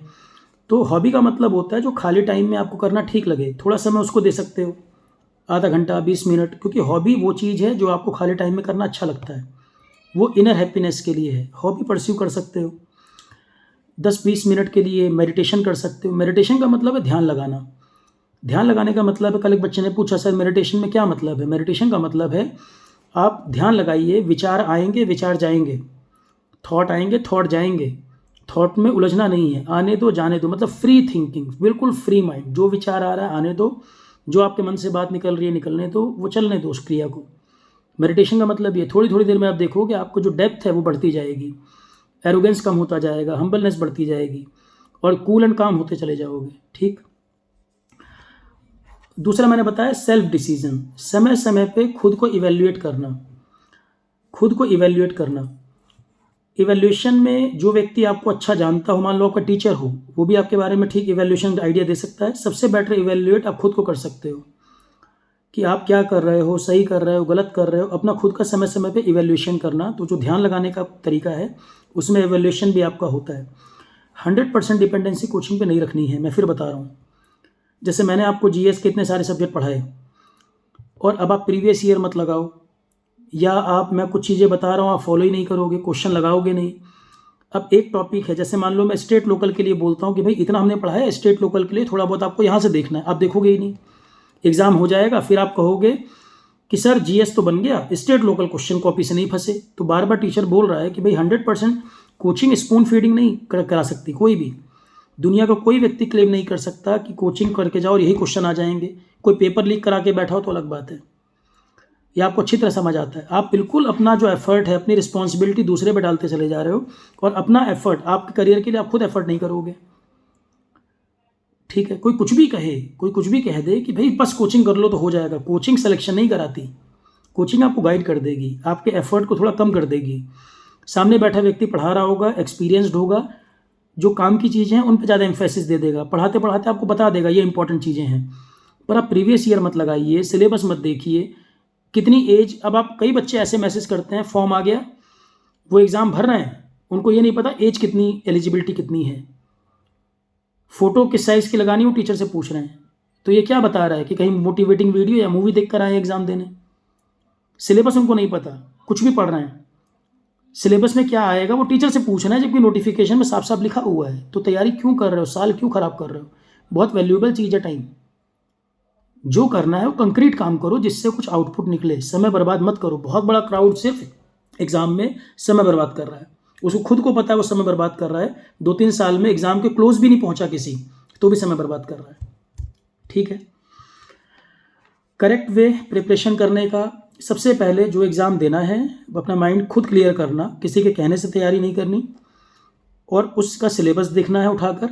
तो हॉबी का मतलब होता है जो खाली टाइम में आपको करना ठीक लगे, थोड़ा समय उसको दे सकते हो, आधा घंटा 20 मिनट, क्योंकि हॉबी वो चीज़ है जो आपको खाली टाइम में करना अच्छा लगता है, वो इनर हैप्पीनेस के लिए है। हॉबी परस्यू कर सकते हो। 10-20 मिनट के लिए मेडिटेशन कर सकते हो। मेडिटेशन का मतलब है ध्यान लगाना। ध्यान लगाने का मतलब है, कल एक बच्चे ने पूछा सर मेडिटेशन में क्या मतलब है? मेडिटेशन का मतलब है आप ध्यान लगाइए, विचार आएंगे, विचार जाएंगे, थॉट आएंगे, थॉट जाएंगे, थॉट में उलझना नहीं है, आने दो, जाने दो, मतलब फ्री थिंकिंग, बिल्कुल फ्री माइंड। जो विचार आ रहा है आने दो, जो आपके मन से बात निकल रही है निकलने दो, वो चलने दो उस क्रिया को। मेडिटेशन का मतलब ये, थोड़ी थोड़ी देर में आप देखोगे आपको जो डेप्थ है वो बढ़ती जाएगी, एरोगेंस कम होता जाएगा, हम्बलनेस बढ़ती जाएगी और कूल एंड काम होते चले जाओगे, ठीक। दूसरा मैंने बताया सेल्फ डिसीजन, समय समय पे खुद को इवेल्युएट करना। खुद को इवेल्युएट करना, इवेल्युएशन में जो व्यक्ति आपको अच्छा जानता हो, मान लो आपका टीचर हो, वो भी आपके बारे में ठीक इवेल्युएशन आइडिया दे सकता है। सबसे बेटर इवेल्युएट आप खुद को कर सकते हो कि आप क्या कर रहे हो, सही कर रहे हो, गलत कर रहे हो, अपना खुद का समय समय पे इवेल्युएशन करना। तो जो ध्यान लगाने का तरीका है उसमें इवेल्युएशन भी आपका होता है। 100% डिपेंडेंसी कोचिंग पे नहीं रखनी है। मैं फिर बता रहा हूँ, जैसे मैंने आपको जीएस के इतने सारे सब्जेक्ट पढ़ाए और अब आप प्रीवियस ईयर मत लगाओ, या आप, मैं कुछ चीज़ें बता रहा हूँ आप फॉलो ही नहीं करोगे, क्वेश्चन लगाओगे नहीं। अब एक टॉपिक है, जैसे मान लो मैं स्टेट लोकल के लिए बोलता हूँ कि भाई इतना हमने पढ़ा है स्टेट लोकल के लिए, थोड़ा बहुत आपको यहाँ से देखना है, आप देखोगे ही नहीं, एग्जाम हो जाएगा, फिर आप कहोगे कि सर जीएस तो बन गया, स्टेट लोकल क्वेश्चन कॉपी से नहीं फंसे। तो बार बार टीचर बोल रहा है कि भाई 100% कोचिंग स्पून फीडिंग नहीं करा सकती कोई भी। दुनिया का कोई व्यक्ति क्लेम नहीं कर सकता कि कोचिंग करके जाओ और यही क्वेश्चन आ जाएंगे। कोई पेपर लीक करा के बैठा हो तो अलग बात है, ये आपको अच्छी तरह समझ आता है। आप बिल्कुल अपना जो एफर्ट है, अपनी रिस्पॉन्सिबिलिटी दूसरे पे डालते चले जा रहे हो, और अपना एफर्ट आपके करियर के लिए आप खुद एफर्ट नहीं करोगे, ठीक है। कोई कुछ भी कहे, कोई कुछ भी कह दे कि भाई बस कोचिंग कर लो तो हो जाएगा, कोचिंग सिलेक्शन नहीं कराती, कोचिंग आपको गाइड कर देगी, आपके एफर्ट को थोड़ा कम कर देगी। सामने बैठा व्यक्ति पढ़ा रहा होगा, एक्सपीरियंसड होगा, जो काम की चीज़ें हैं उन पर ज़्यादा एम्फेसिस दे देगा, पढ़ाते पढ़ाते आपको बता देगा ये इंपॉर्टेंट चीज़ें हैं। पर आप प्रीवियस ईयर मत लगाइए, सिलेबस मत देखिए, कितनी एज। अब आप, कई बच्चे ऐसे मैसेज करते हैं फॉर्म आ गया, वो एग्ज़ाम भर रहे हैं, उनको ये नहीं पता एज कितनी, एलिजिबिलिटी कितनी है, फ़ोटो किस साइज़ की लगानी वो टीचर से पूछ रहे हैं। तो ये क्या बता रहा है कि कहीं मोटिवेटिंग वीडियो या मूवी देख कर आए एग्ज़ाम देने। सिलेबस उनको नहीं पता, कुछ भी पढ़ रहे हैं, सिलेबस में क्या आएगा वो टीचर से पूछ रहे हैं, जबकि नोटिफिकेशन में साफ साफ लिखा हुआ है। तो तैयारी क्यों कर रहे हो, साल क्यों ख़राब कर रहे हो? बहुत वैल्यूएबल चीज़ है टाइम। जो करना है वो कंक्रीट काम करो जिससे कुछ आउटपुट निकले, समय बर्बाद मत करो। बहुत बड़ा क्राउड सिर्फ एग्ज़ाम में समय बर्बाद कर रहा है, उसको खुद को पता है वो समय बर्बाद कर रहा है। 2-3 साल में एग्ज़ाम के क्लोज भी नहीं पहुंचा किसी, तो भी समय बर्बाद कर रहा है, ठीक है। करेक्ट वे प्रिपरेशन करने का, सबसे पहले जो एग्ज़ाम देना है वो अपना माइंड खुद क्लियर करना, किसी के कहने से तैयारी नहीं करनी, और उसका सिलेबस देखना है उठाकर।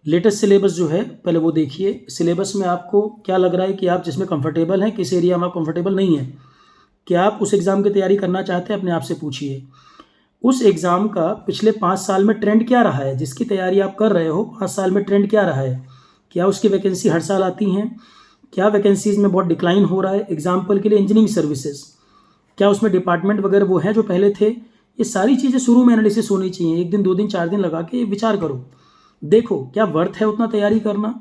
लेटेस्ट सिलेबस जो है पहले वो देखिए, सिलेबस में आपको क्या लग रहा है कि आप जिसमें कंफर्टेबल हैं, किस एरिया में आप कंफर्टेबल नहीं हैं, क्या आप उस एग्ज़ाम की तैयारी करना चाहते हैं, अपने आप से पूछिए। उस एग्ज़ाम का पिछले 5 साल में ट्रेंड क्या रहा है, जिसकी तैयारी आप कर रहे हो 5 साल में ट्रेंड क्या रहा है, क्या उसकी वैकेंसी हर साल आती हैं, क्या वैकेंसीज में बहुत डिक्लाइन हो रहा है। एग्जाम्पल के लिए इंजीनियरिंग सर्विसेज, क्या उसमें डिपार्टमेंट वगैरह वो हैं जो पहले थे। ये सारी चीज़ें शुरू में एनालिसिस होनी चाहिए, 1 दिन 2 दिन 4 दिन लगा के विचार करो, देखो क्या वर्थ है उतना तैयारी करना,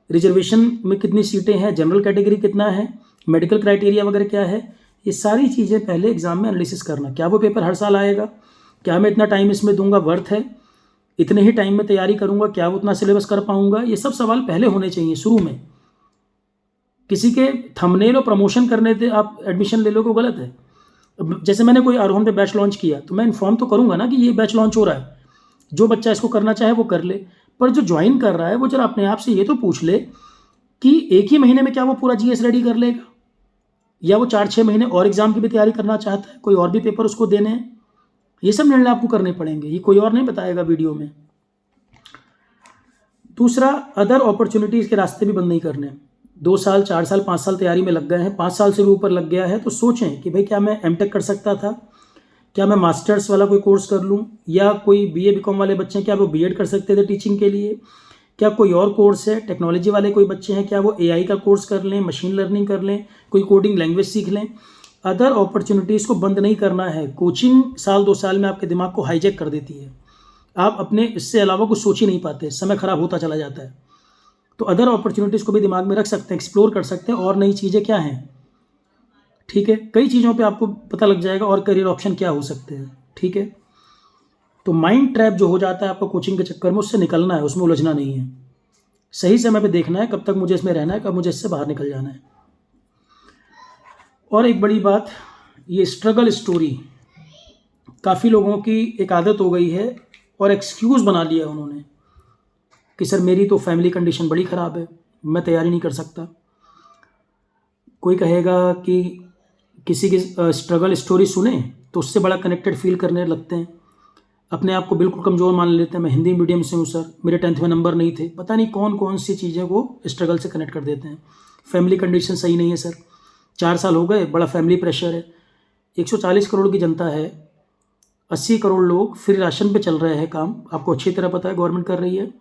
रिजर्वेशन में कितनी सीटें हैं, जनरल कैटेगरी कितना है, मेडिकल क्राइटेरिया वगैरह क्या है। ये सारी चीज़ें पहले एग्जाम में एनालिसिस करना, क्या वो पेपर हर साल आएगा, क्या मैं इतना टाइम इसमें दूंगा, वर्थ है, इतने ही टाइम में तैयारी करूंगा, क्या वो उतना सिलेबस कर पाऊंगा। ये सब सवाल पहले होने चाहिए शुरू में। किसी के थंबनेल और प्रमोशन करने से आप एडमिशन ले लो, को गलत है। अब जैसे मैंने कोई आरोहण पे बैच लॉन्च किया तो मैं इन्फॉर्म तो करूंगा ना कि ये बैच लॉन्च हो रहा है, जो बच्चा इसको करना चाहे वो कर ले, पर जो ज्वाइन कर रहा है वो जरा अपने आप से ये तो पूछ ले कि एक ही महीने में क्या वो पूरा जीएस रेडी कर लेगा, या वो 4-6 महीने और एग्जाम की भी तैयारी करना चाहता है, कोई और भी पेपर उसको देने हैं। ये सब निर्णय आपको करने पड़ेंगे, ये कोई और नहीं बताएगा वीडियो में। दूसरा, अदर अपॉर्चुनिटीज़ के रास्ते भी बंद नहीं करने। 2 साल 4 साल 5 साल तैयारी में लग गए हैं, 5 साल से भी ऊपर लग गया है, तो सोचें कि भाई क्या मैं एमटेक कर सकता था, क्या मैं मास्टर्स वाला कोई कोर्स कर लूँ, या कोई बीए बीकॉम वाले बच्चे हैं क्या वो बीएड कर सकते थे टीचिंग के लिए, क्या कोई और कोर्स है, टेक्नोलॉजी वाले कोई बच्चे हैं क्या वो एआई का कोर्स कर लें, मशीन लर्निंग कर लें, कोई कोडिंग लैंग्वेज सीख लें। अदर अपॉर्चुनिटीज़ को बंद नहीं करना है। कोचिंग साल 2 साल में आपके दिमाग को हाईजैक कर देती है, आप अपने इससे अलावा कुछ सोच ही नहीं पाते, समय खराब होता चला जाता है। तो अदर अपॉर्चुनिटीज़ को भी दिमाग में रख सकते हैं, एक्सप्लोर कर सकते हैं और नई चीज़ें क्या हैं। ठीक है, कई चीज़ों पे आपको पता लग जाएगा और करियर ऑप्शन क्या हो सकते हैं। ठीक है, तो माइंड ट्रैप जो हो जाता है आपको कोचिंग के चक्कर में, उससे निकलना है, उसमें उलझना नहीं है। सही समय पे देखना है कब तक मुझे इसमें रहना है, कब मुझे इससे बाहर निकल जाना है। और एक बड़ी बात, ये स्ट्रगल स्टोरी काफ़ी लोगों की एक आदत हो गई है और एक्सक्यूज़ बना लिया उन्होंने कि सर मेरी तो फैमिली कंडीशन बड़ी ख़राब है, मैं तैयारी नहीं कर सकता। कोई कहेगा कि किसी की स्ट्रगल स्टोरी सुने तो उससे बड़ा कनेक्टेड फील करने लगते हैं, अपने आप को बिल्कुल कमज़ोर मान लेते हैं। मैं हिंदी मीडियम से हूँ सर, मेरे 10th में नंबर नहीं थे, पता नहीं कौन कौन सी चीज़ें को स्ट्रगल से कनेक्ट कर देते हैं। फैमिली कंडीशन सही नहीं है सर, 4 साल हो गए, बड़ा फैमिली प्रेशर है। 140 करोड़ की जनता है, 80 करोड़ लोग फ्री राशन पे चल रहे हैं काम, आपको अच्छी तरह पता है, गवर्नमेंट कर रही है।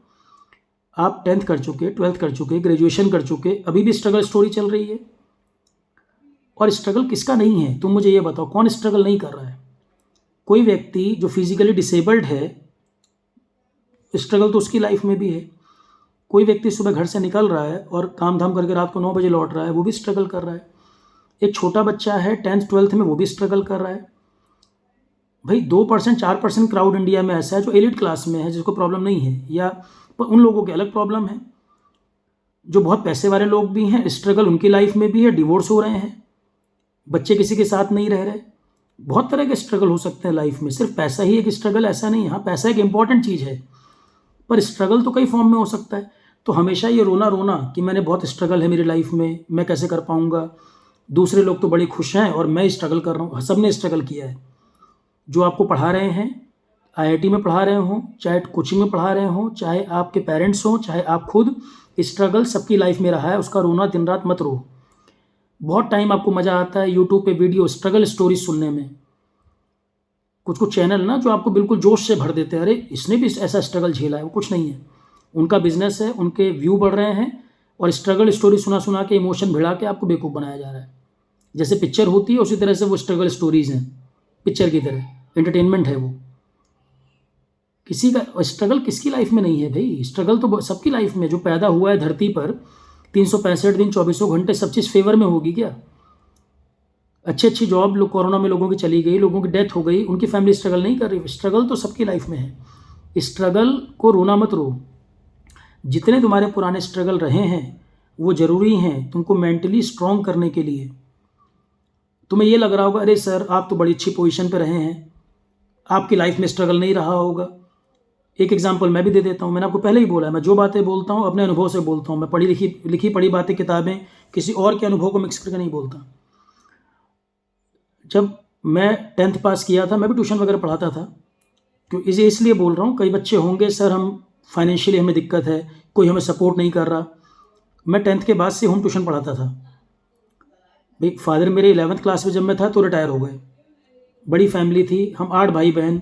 आप 10th कर चुके, 12th कर चुके, ग्रेजुएशन कर चुके, अभी भी स्ट्रगल स्टोरी चल रही है। और स्ट्रगल किसका नहीं है, तुम मुझे ये बताओ, कौन स्ट्रगल नहीं कर रहा है? कोई व्यक्ति जो फिजिकली डिसेबल्ड है, स्ट्रगल तो उसकी लाइफ में भी है। कोई व्यक्ति सुबह घर से निकल रहा है और काम धाम करके रात को 9 बजे लौट रहा है, वो भी स्ट्रगल कर रहा है। एक छोटा बच्चा है 10th 12th में, वो भी स्ट्रगल कर रहा है। भाई 2% 4% क्राउड इंडिया में ऐसा है जो एलिट क्लास में है, जिसको प्रॉब्लम नहीं है, या पर उन लोगों की अलग प्रॉब्लम है। जो बहुत पैसे वाले लोग भी हैं, स्ट्रगल उनकी लाइफ में भी है, डिवोर्स हो रहे हैं, बच्चे किसी के साथ नहीं रह रहे, बहुत तरह के स्ट्रगल हो सकते हैं लाइफ में। सिर्फ पैसा ही एक स्ट्रगल ऐसा नहीं, हाँ पैसा एक इंपॉर्टेंट चीज़ है, पर स्ट्रगल तो कई फॉर्म में हो सकता है। तो हमेशा ये रोना रोना कि मैंने बहुत स्ट्रगल है मेरी लाइफ में, मैं कैसे कर पाऊँगा, दूसरे लोग तो बड़े खुश हैं और मैं स्ट्रगल कर रहा हूँ, सबने स्ट्रगल किया है। जो आपको पढ़ा रहे हैं, आईआईटी में पढ़ा रहे हों, चाहे कोचिंग में पढ़ा रहे हों, चाहे आपके पेरेंट्स हों, चाहे आप खुद, स्ट्रगल सबकी लाइफ में रहा है, उसका रोना दिन रात मत रो। बहुत टाइम आपको मज़ा आता है यूट्यूब पे वीडियो स्ट्रगल स्टोरी सुनने में। कुछ कुछ चैनल ना जो आपको बिल्कुल जोश से भर देते हैं, अरे इसने भी ऐसा स्ट्रगल झेला है। वो कुछ नहीं है, उनका बिजनेस है, उनके व्यू बढ़ रहे हैं, और स्ट्रगल स्टोरी सुना सुना के, इमोशन भिड़ा के आपको बेवकूफ़ बनाया जा रहा है। जैसे पिक्चर होती है उसी तरह से वो स्ट्रगल स्टोरीज़ हैं, पिक्चर की तरह एंटरटेनमेंट है वो। किसी का स्ट्रगल किसकी लाइफ में नहीं है भाई? स्ट्रगल तो सबकी लाइफ में, जो पैदा हुआ है धरती पर 365 दिन 24 घंटे, सब चीज़ फेवर में होगी क्या? अच्छी जॉब लोग, कोरोना में लोगों की चली गई, लोगों की डेथ हो गई, उनकी फैमिली स्ट्रगल नहीं कर रही। स्ट्रगल तो सबकी लाइफ में है। स्ट्रगल को रोना मत रो। जितने तुम्हारे पुराने स्ट्रगल रहे हैं वो ज़रूरी हैं तुमको मेंटली स्ट्रॉन्ग करने के लिए। तुम्हें ये लग रहा होगा अरे सर आप तो बड़ी अच्छी पोजीशन पे रहे हैं, आपकी लाइफ में स्ट्रगल नहीं रहा होगा। एक एग्जांपल मैं भी दे देता हूँ, मैंने आपको पहले ही बोला है, मैं जो बातें बोलता हूँ अपने अनुभव से बोलता हूँ। मैं लिखी पढ़ी बातें, किताबें, किसी और के अनुभव को मिक्स करके नहीं बोलता। जब मैं 10th पास किया था, मैं भी ट्यूशन वगैरह पढ़ाता था। क्यों इसे इसलिए बोल रहा हूँ, कई बच्चे होंगे सर हम फाइनेंशियली हमें दिक्कत है, कोई हमें सपोर्ट नहीं कर रहा। मैं 10th के बाद से होम ट्यूशन पढ़ाता था। भाई फादर मेरे 11th क्लास में जब मैं था तो रिटायर हो गए। बड़ी फैमिली थी, हम 8 भाई बहन,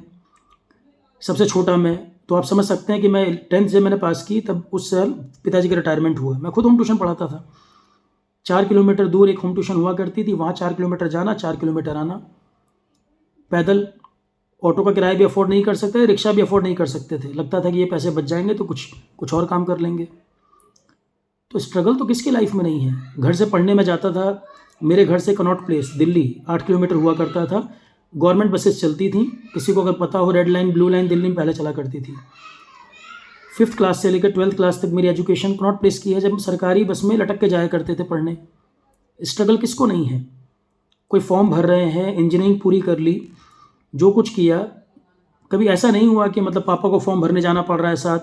सबसे छोटा मैं। तो आप समझ सकते हैं कि मैं 10th जब मैंने पास की तब उस साल पिताजी का रिटायरमेंट हुआ। मैं खुद होम ट्यूशन पढ़ाता था। 4 किलोमीटर दूर एक होम ट्यूशन हुआ करती थी, वहाँ 4 किलोमीटर जाना, 4 किलोमीटर आना, पैदल। ऑटो का किराया भी अफोर्ड नहीं कर सकते थे, रिक्शा भी अफोर्ड नहीं कर सकते थे। लगता था कि ये पैसे बच जाएंगे तो कुछ और काम कर लेंगे। तो स्ट्रगल तो किसकी लाइफ में नहीं है? घर से पढ़ने में जाता था, मेरे घर से कनॉट प्लेस दिल्ली 8 किलोमीटर हुआ करता था। गवर्नमेंट बसेस चलती थी, किसी को अगर पता हो red line blue line Delhi में पहले चला करती थी। 5th क्लास से लेकर 12th क्लास तक मेरी एजुकेशन कनॉट प्लेस की है, जब सरकारी बस में लटक के जाया करते थे पढ़ने। स्ट्रगल किसको नहीं है? कोई फॉर्म भर रहे हैं, इंजीनियरिंग पूरी कर ली, जो कुछ किया, कभी ऐसा नहीं हुआ कि मतलब पापा को फॉर्म भरने जाना पड़ रहा है साथ,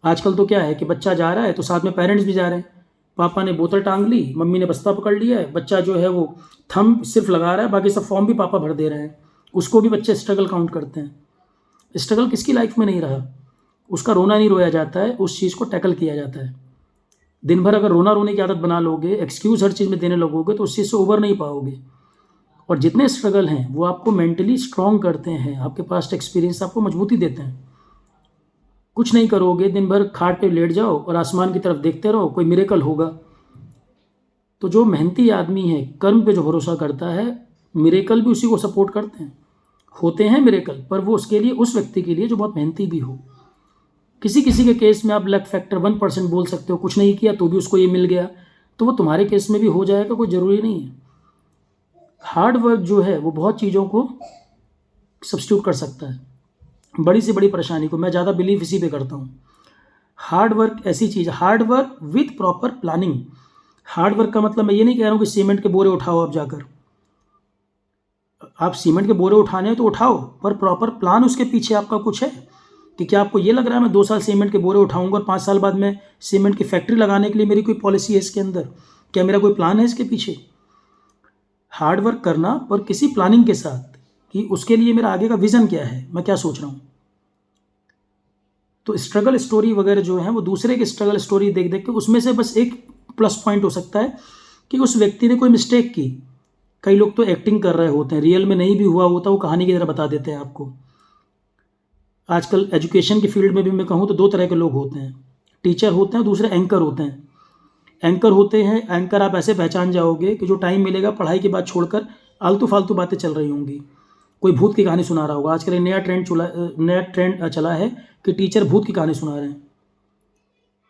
आजकल तो क्या है कि बच्चा जा रहा है तो साथ में पेरेंट्स भी जा रहे हैं। पापा ने बोतल टांग ली, मम्मी ने बस्ता पकड़ लिया है, बच्चा जो है वो थंब सिर्फ लगा रहा है, बाकी सब फॉर्म भी पापा भर दे रहे हैं। उसको भी बच्चे स्ट्रगल काउंट करते हैं। स्ट्रगल किसकी लाइफ में नहीं रहा? उसका रोना नहीं रोया जाता है, उस चीज़ को टैकल किया जाता है। दिन भर अगर रोना रोने की आदत बना लोगे, एक्सक्यूज़ हर चीज़ में देने लगोगे, तो उस चीज़ से उबर नहीं पाओगे। और जितने स्ट्रगल हैं वो आपको मेंटली स्ट्रॉन्ग करते हैं, आपके पास्ट एक्सपीरियंस आपको मजबूती देते हैं। कुछ नहीं करोगे, दिन भर खाट पे लेट जाओ और आसमान की तरफ देखते रहो, कोई मिरेकल होगा? तो जो मेहनती आदमी है, कर्म पे जो भरोसा करता है, मिरेकल भी उसी को सपोर्ट करते हैं। होते हैं मिरेकल, पर वो उसके लिए, उस व्यक्ति के लिए जो बहुत मेहनती भी हो। किसी किसी के केस में आप लक फैक्टर 1% बोल सकते हो, कुछ नहीं किया तो भी उसको ये मिल गया, तो वो तुम्हारे केस में भी हो जाएगा, कोई ज़रूरी नहीं है। हार्ड वर्क जो है वो बहुत चीज़ों को सब्स्टिट्यूट कर सकता है। बड़ी से बड़ी परेशानी को, मैं ज़्यादा बिलीव इसी पे करता हूँ। हार्ड वर्क ऐसी चीज़, hard work with proper planning. Hard work का मतलब मैं ये नहीं कह रहा हूँ कि सीमेंट के बोरे उठाओ आप जाकर। आप सीमेंट के बोरे उठाने हैं तो उठाओ, पर प्रॉपर प्लान उसके पीछे आपका कुछ है कि क्या आपको ये लग रहा है मैं 2 साल सीमेंट के बोरे उठाऊंगा और 5 साल बाद मैं सीमेंट की फैक्ट्री लगाने के लिए मेरी कोई पॉलिसी है इसके अंदर? क्या मेरा कोई प्लान है इसके पीछे? हार्ड वर्क करना, पर किसी प्लानिंग के साथ कि उसके लिए मेरा आगे का विज़न क्या है, मैं क्या सोच रहा हूँ। तो स्ट्रगल स्टोरी वगैरह जो है वो दूसरे की स्ट्रगल स्टोरी देख देख के उसमें से बस एक प्लस पॉइंट हो सकता है कि उस व्यक्ति ने कोई मिस्टेक की। कई लोग तो एक्टिंग कर रहे होते हैं, रियल में नहीं भी हुआ होता, वो कहानी की तरह बता देते हैं आपको। आजकल एजुकेशन की फील्ड में भी मैं कहूँ तो 2 तरह के लोग होते हैं, टीचर होते हैं, दूसरे एंकर होते हैं। एंकर होते हैं, एंकर आप ऐसे पहचान जाओगे कि जो टाइम मिलेगा पढ़ाई की बात छोड़कर आलतू फालतू बातें चल रही होंगी। कोई भूत की कहानी सुना रहा होगा। आजकल एक नया ट्रेंड चला है कि टीचर भूत की कहानी सुना रहे हैं।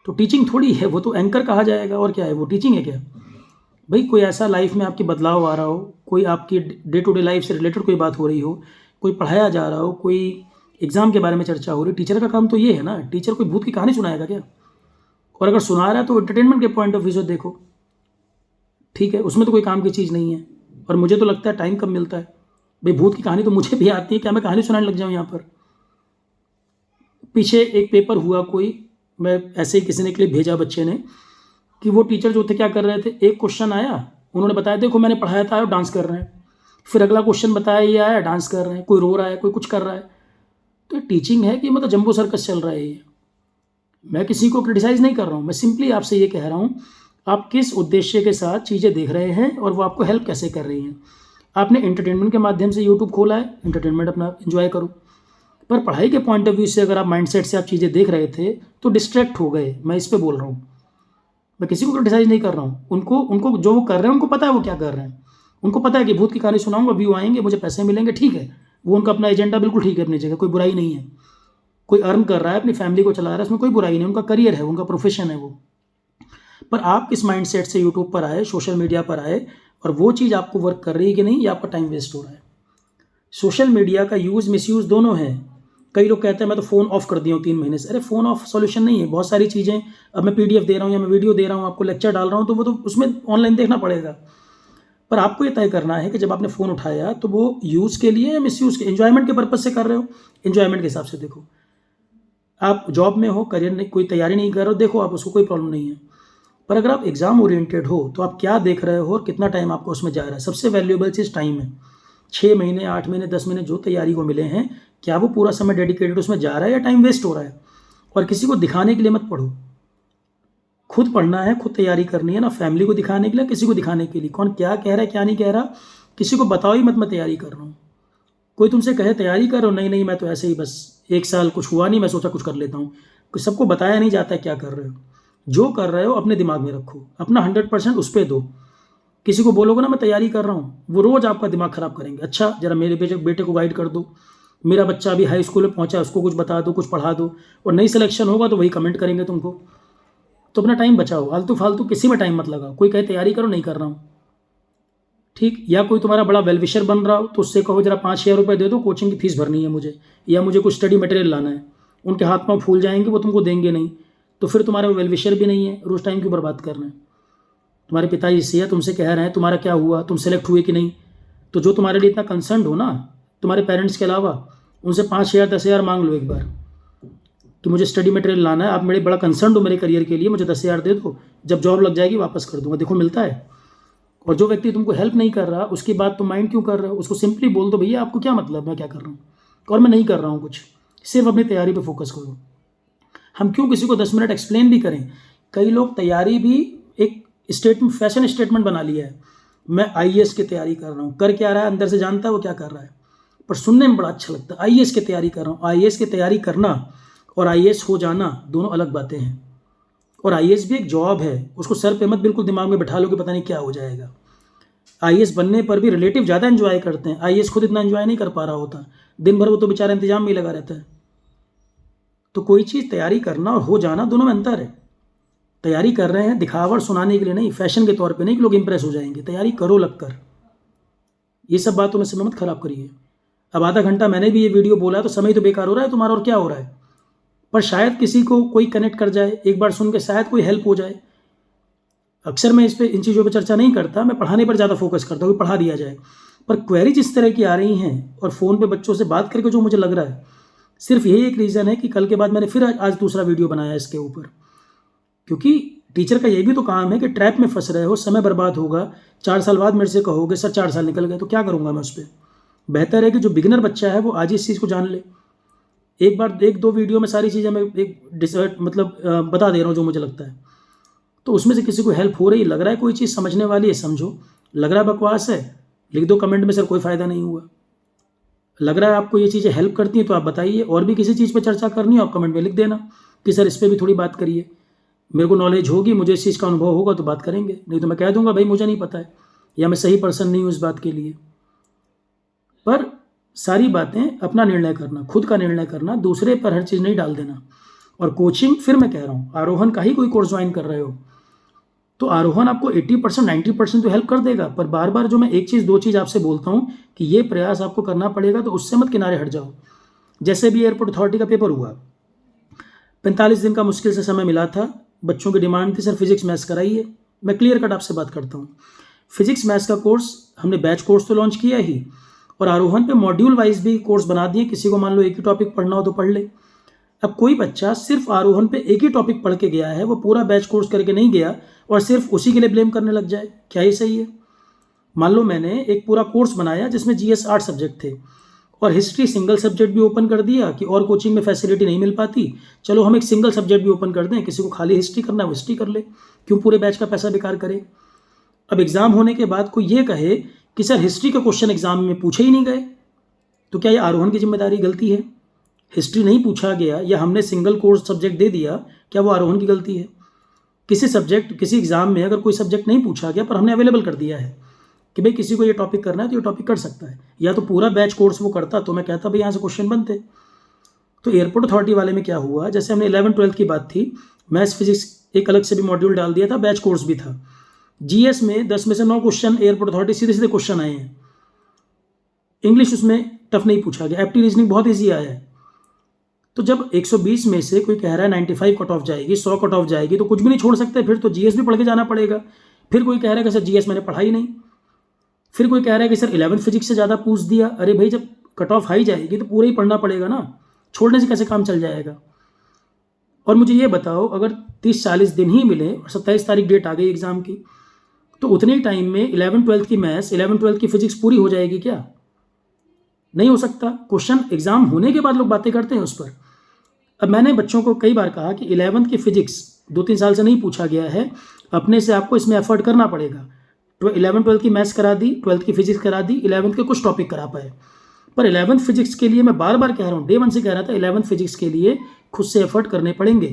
तो टीचिंग थोड़ी है, वो तो एंकर कहा जाएगा, और क्या है, वो टीचिंग है क्या? भाई कोई ऐसा लाइफ में आपकी बदलाव आ रहा हो, कोई आपकी डे टू डे लाइफ से रिलेटेड कोई बात हो रही हो, कोई पढ़ाया जा रहा हो, कोई एग्ज़ाम के बारे में चर्चा हो रही, टीचर का काम तो ये है ना। टीचर कोई भूत की कहानी सुनाएगा क्या? और अगर सुना रहा है तो एंटरटेनमेंट के पॉइंट ऑफ व्यू से देखो, ठीक है, उसमें तो कोई काम की चीज़ नहीं है। और मुझे तो लगता है टाइम कम मिलता है। भाई भूत की कहानी तो मुझे भी आती है, क्या मैं कहानी सुनाने लग जाऊँ यहाँ पर? पीछे एक पेपर हुआ कोई, मैं ऐसे ही किसी ने क्लिप भेजा बच्चे ने, कि वो टीचर जो थे क्या कर रहे थे, एक क्वेश्चन आया, उन्होंने बताया देखो मैंने पढ़ाया था, और डांस कर रहे हैं। फिर अगला क्वेश्चन बताया, ये आया, डांस कर रहे हैं, कोई रो रहा है, कोई कुछ कर रहा है। तो टीचिंग है कि मतलब जंबो सर्कस चल रहा है ये? मैं किसी को क्रिटिसाइज़ नहीं कर रहा हूँ, मैं सिंपली आपसे ये कह रहा हूँ आप किस उद्देश्य के साथ चीज़ें देख रहे हैं और वो आपको हेल्प कैसे कर रही हैं। आपने एंटरटेनमेंट के माध्यम से यूट्यूब खोला है, एंटरटेनमेंट अपना एंजॉय करो, पर पढ़ाई के पॉइंट ऑफ व्यू से अगर आप माइंडसेट से आप चीज़ें देख रहे थे तो डिस्ट्रैक्ट हो गए। मैं इस पर बोल रहा हूँ, मैं किसी को क्रिटिसाइज़ नहीं कर रहा हूँ। उनको उनको जो वो कर रहे हैं उनको पता है वो क्या कर रहे हैं। उनको पता है कि भूत की कहानी सुनाऊंगा, व्यू आएंगे, मुझे पैसे मिलेंगे, ठीक है, वो उनका अपना एजेंडा बिल्कुल ठीक है अपनी जगह, कोई बुराई नहीं है। कोई अर्न कर रहा है, अपनी फैमिली को चला रहा है, उसमें कोई बुराई नहीं, उनका करियर है, उनका प्रोफेशन है वो। पर आप किस माइंडसेट से यूट्यूब पर आए, सोशल मीडिया पर आए, और वो चीज़ आपको वर्क कर रही है कि नहीं, ये आपका टाइम वेस्ट हो रहा है। सोशल मीडिया का यूज़ मिसयूज़ दोनों है। कई लोग कहते हैं मैं तो फ़ोन ऑफ कर दिया हूँ 3 महीने से। अरे फ़ोन ऑफ सॉल्यूशन नहीं है। बहुत सारी चीज़ें, अब मैं PDF दे रहा हूँ या मैं वीडियो दे रहा हूँ, आपको लेक्चर डाल रहा हूँ, तो वो तो उसमें ऑनलाइन देखना पड़ेगा। पर आपको ये तय करना है कि जब आपने फ़ोन उठाया तो वो यूज़ के लिए या मिसयूज़ के, एन्जॉयमेंट के पर्पज़ से कर रहे हो, एन्जॉयमेंट के हिसाब से देखो। आप जॉब में हो, करियर में कोई तैयारी नहीं कर रहे हो, देखो आप, उसको कोई प्रॉब्लम नहीं है। पर अगर आप एग्ज़ाम ओरिएंटेड हो तो आप क्या देख रहे हो और कितना टाइम आपको उसमें जा रहा है। सबसे वैल्यूएबल चीज़ टाइम है। 6 महीने, 8 महीने, 10 महीने जो तैयारी को मिले हैं, क्या वो पूरा समय डेडिकेटेड उसमें जा रहा है या टाइम वेस्ट हो रहा है? और किसी को दिखाने के लिए मत पढ़ो। खुद पढ़ना है, खुद तैयारी करनी है, ना फैमिली को दिखाने के लिए, किसी को दिखाने के लिए। कौन क्या कह रहा है, क्या नहीं कह रहा, किसी को बताओ ही मत, मैं तैयारी कर रहा हूँ। कोई तुमसे कहे तैयारी करो, नहीं नहीं मैं तो ऐसे ही बस 1 साल कुछ हुआ नहीं, मैं सोचा कुछ कर लेता हूँ। सबको बताया नहीं जाता है क्या कर रहे हो। जो कर रहे हो अपने दिमाग में रखो, अपना 100% उस पर दो। किसी को बोलोगे ना मैं तैयारी कर रहा हूँ, वो रोज़ आपका दिमाग ख़राब करेंगे। अच्छा जरा मेरे बेटे को गाइड कर दो, मेरा बच्चा अभी हाई स्कूल में पहुँचा, उसको कुछ बता दो, कुछ पढ़ा दो, और नई सिलेक्शन होगा तो वही कमेंट करेंगे तुमको। तो अपना टाइम बचाओ, आलतू फालतू किसी में टाइम मत लगाओ। कोई कहे तैयारी करो, नहीं कर रहा हूँ, ठीक। या कोई तुम्हारा बड़ा वेलविशर बन रहा हो तो उससे कहो जरा 5,000 रुपये दे दो, कोचिंग की फीस भरनी है मुझे, या मुझे कुछ स्टडी मटेरियल लाना है। उनके हाथ पाँव फूल जाएंगे, वो तुमको देंगे नहीं, तो फिर तुम्हारा वेलविशर भी नहीं है, रोज़ टाइम क्यों बर्बाद कर रहे हैं। तुम्हारे पिताजी से या तुमसे कह रहे हैं तुम्हारा क्या हुआ, तुम सेलेक्ट हुए कि नहीं, तो जो तुम्हारे लिए इतना कंसर्न हो ना, तुम्हारे पेरेंट्स के अलावा, उनसे 5,000 10,000 मांग लो एक बार। कि मुझे स्टडी मटेरियल लाना है, आप मेरे बड़ा कंसर्न हो मेरे करियर के लिए, मुझे 10,000 दे दो, जब जॉब लग जाएगी वापस कर दूंगा। देखो मिलता है। और जो व्यक्ति तुमको हेल्प नहीं कर रहा उसकी बात तुम माइंड क्यों कर रहे हो? उसको सिंपली बोल दो भैया आपको क्या मतलब मैं क्या कर रहा हूँ, और मैं नहीं कर रहा हूँ कुछ, सिर्फ अपनी तैयारी पे फोकस करो। हम क्यों किसी को 10 मिनट एक्सप्लेन भी करें? कई लोग तैयारी भी एक स्टेटमेंट, फैशन स्टेटमेंट बना लिया है, मैं आईएएस की तैयारी कर रहा हूँ। कर क्या रहा है अंदर से जानता है वो क्या कर रहा है, पर सुनने में बड़ा अच्छा लगता है। आईएएस की तैयारी कर रहा हूँ। आईएएस की तैयारी करना और आईएएस हो जाना दोनों अलग बातें हैं। और आईएएस भी एक जॉब है, उसको सर पे मत बिल्कुल दिमाग में बैठा लो कि पता नहीं क्या हो जाएगा। आईएएस बनने पर भी रिलेटिव ज़्यादा एंजॉय करते हैं, आईएएस खुद इतना एंजॉय नहीं कर पा रहा होता, दिन भर वो तो बेचारा इंतजाम में ही लगा रहता है। तो कोई चीज़ तैयारी करना और हो जाना दोनों में अंतर है। तैयारी कर रहे हैं दिखावट सुनाने के लिए नहीं, फैशन के तौर पे नहीं कि लोग इंप्रेस हो जाएंगे। तैयारी करो लगकर। ये सब बातों में समय मत खराब करिए। अब आधा घंटा मैंने भी ये वीडियो बोला तो समय तो बेकार हो रहा है तुम्हारा, और क्या हो रहा है, पर शायद किसी को कोई कनेक्ट कर जाए, एक बार सुन के शायद कोई हेल्प हो जाए। अक्सर मैं इस पे इन चीज़ों पे चर्चा नहीं करता, मैं पढ़ाने पर ज़्यादा फोकस करता हूँ कि पढ़ा दिया जाए। पर क्वेरी जिस तरह की आ रही हैं और फ़ोन पे बच्चों से बात करके जो मुझे लग रहा है, सिर्फ यही एक रीज़न है कि कल के बाद मैंने फिर आज दूसरा वीडियो बनाया इसके ऊपर। क्योंकि टीचर का ये भी तो काम है कि ट्रैप में फंस रहे हो, समय बर्बाद होगा। 4 साल बाद मेरे से कहोगे सर 4 साल निकल गए, तो क्या करूँगा मैं उस पर? बेहतर है कि जो बिगिनर बच्चा है वो आज इस चीज़ को जान ले। एक बार 1-2 वीडियो में सारी चीज़ें मैं एक मतलब बता दे रहा हूँ जो मुझे लगता है। तो उसमें से किसी को हेल्प हो रही, लग रहा है कोई चीज़ समझने वाली है समझो, लग रहा है बकवास है लिख दो कमेंट में सर कोई फ़ायदा नहीं हुआ। लग रहा है आपको ये चीज़ें हेल्प करती हैं तो आप बताइए, और भी किसी चीज़ पर चर्चा करनी हो आप कमेंट में लिख देना कि सर इस पर भी थोड़ी बात करिए। मेरे को नॉलेज होगी, मुझे इस चीज़ का अनुभव होगा तो बात करेंगे, नहीं तो मैं कह दूंगा भाई मुझे नहीं पता है या मैं सही पर्सन नहीं हूँ इस बात के लिए। पर सारी बातें अपना निर्णय करना, खुद का निर्णय करना, दूसरे पर हर चीज़ नहीं डाल देना। और कोचिंग फिर मैं कह रहा हूँ, आरोहण का ही कोई कोर्स ज्वाइन कर रहे हो तो आरोहण आपको 80% 90% तो हेल्प कर देगा, पर बार बार जो मैं एक चीज़ 2 चीज़ आपसे बोलता हूँ कि ये प्रयास आपको करना पड़ेगा, तो उससे मत किनारे हट जाओ। जैसे भी एयरपोर्ट अथॉरिटी का पेपर हुआ, 45 दिन का मुश्किल से समय मिला था, बच्चों की डिमांड थी सर फिजिक्स मैथ्स कराइए। मैं क्लियर कट आपसे बात करता हूँ, फिजिक्स मैथ्स का कोर्स हमने बैच कोर्स तो लॉन्च किया ही, और आरोहण पे मॉड्यूल वाइज भी कोर्स बना दिए। किसी को मान लो एक ही टॉपिक पढ़ना हो तो पढ़ ले। अब कोई बच्चा सिर्फ आरोहण पे एक ही टॉपिक पढ़ के गया है, वो पूरा बैच कोर्स करके नहीं गया और सिर्फ उसी के लिए ब्लेम करने लग जाए, क्या ये सही है? मान लो मैंने एक पूरा कोर्स बनाया जिसमें जीएस 8 सब्जेक्ट थे और हिस्ट्री सिंगल सब्जेक्ट भी ओपन कर दिया कि और कोचिंग में फैसिलिटी नहीं मिल पाती, चलो हम एक सिंगल सब्जेक्ट भी ओपन कर दें, किसी को खाली हिस्ट्री करना है वो हिस्ट्री कर ले, क्यों पूरे बैच का पैसा बेकार करे? अब एग्जाम होने के बाद कोई ये कहे कि सर हिस्ट्री के क्वेश्चन एग्जाम में पूछे ही नहीं गए, तो क्या ये आरोहण की जिम्मेदारी गलती है? हिस्ट्री नहीं पूछा गया या हमने सिंगल कोर्स सब्जेक्ट दे दिया, क्या वो आरोहण की गलती है? किसी सब्जेक्ट किसी एग्जाम में अगर कोई सब्जेक्ट नहीं पूछा गया पर हमने अवेलेबल कर दिया है कि भाई किसी को ये टॉपिक करना है तो ये टॉपिक कर सकता है, या तो पूरा बैच कोर्स वो करता तो मैं कहता भाई यहाँ से क्वेश्चन बनते। तो एयरपोर्ट अथॉरिटी वाले में क्या हुआ, जैसे हमने 11-12 की बात थी, मैथ्स फिजिक्स एक अलग से भी मॉड्यूल डाल दिया था, बैच कोर्स भी था। जीएस में 10 में से 9 क्वेश्चन एयरपोर्ट अथॉरिटी सीधे सीधे क्वेश्चन आए हैं। इंग्लिश उसमें टफ नहीं पूछा गया, एप्टी रीजनिंग बहुत ईजी आया है। तो जब 120 में से कोई कह रहा है 95 कट ऑफ जाएगी, 100 कट ऑफ जाएगी, तो कुछ भी नहीं छोड़ सकते, फिर तो जीएस भी पढ़ के जाना पड़ेगा। फिर कोई कह रहा है कि सर जीएस मैंने पढ़ा ही नहीं। फिर कोई कह रहा है कि सर 11 फिजिक्स से ज़्यादा पूछ दिया। अरे भाई जब कट ऑफ हाई जाएगी तो पूरा ही पढ़ना पड़ेगा ना, छोड़ने से कैसे काम चल जाएगा? और मुझे ये बताओ, अगर 30-40 दिन ही मिले और 27 तारीख डेट आ गई एग्जाम की, तो उतने ही टाइम में 11-12 की मैथ्स 11-12 की फिजिक्स पूरी हो जाएगी क्या? नहीं हो सकता। क्वेश्चन एग्जाम होने के बाद लोग बातें करते हैं उस पर। अब मैंने बच्चों को कई बार कहा कि 11th की फिजिक्स 2-3 साल से नहीं पूछा गया है, अपने से आपको इसमें एफर्ट करना पड़ेगा। 11-12 की मैथ्स करा दी, 12th की फिजिक्स करा दी, 11th के कुछ टॉपिक करा पाए। पर 11th फिजिक्स के लिए मैं बार बार कह रहा हूँ, डे 1 से कह रहा था, 11th फिजिक्स के लिए खुद से एफर्ट करने पड़ेंगे,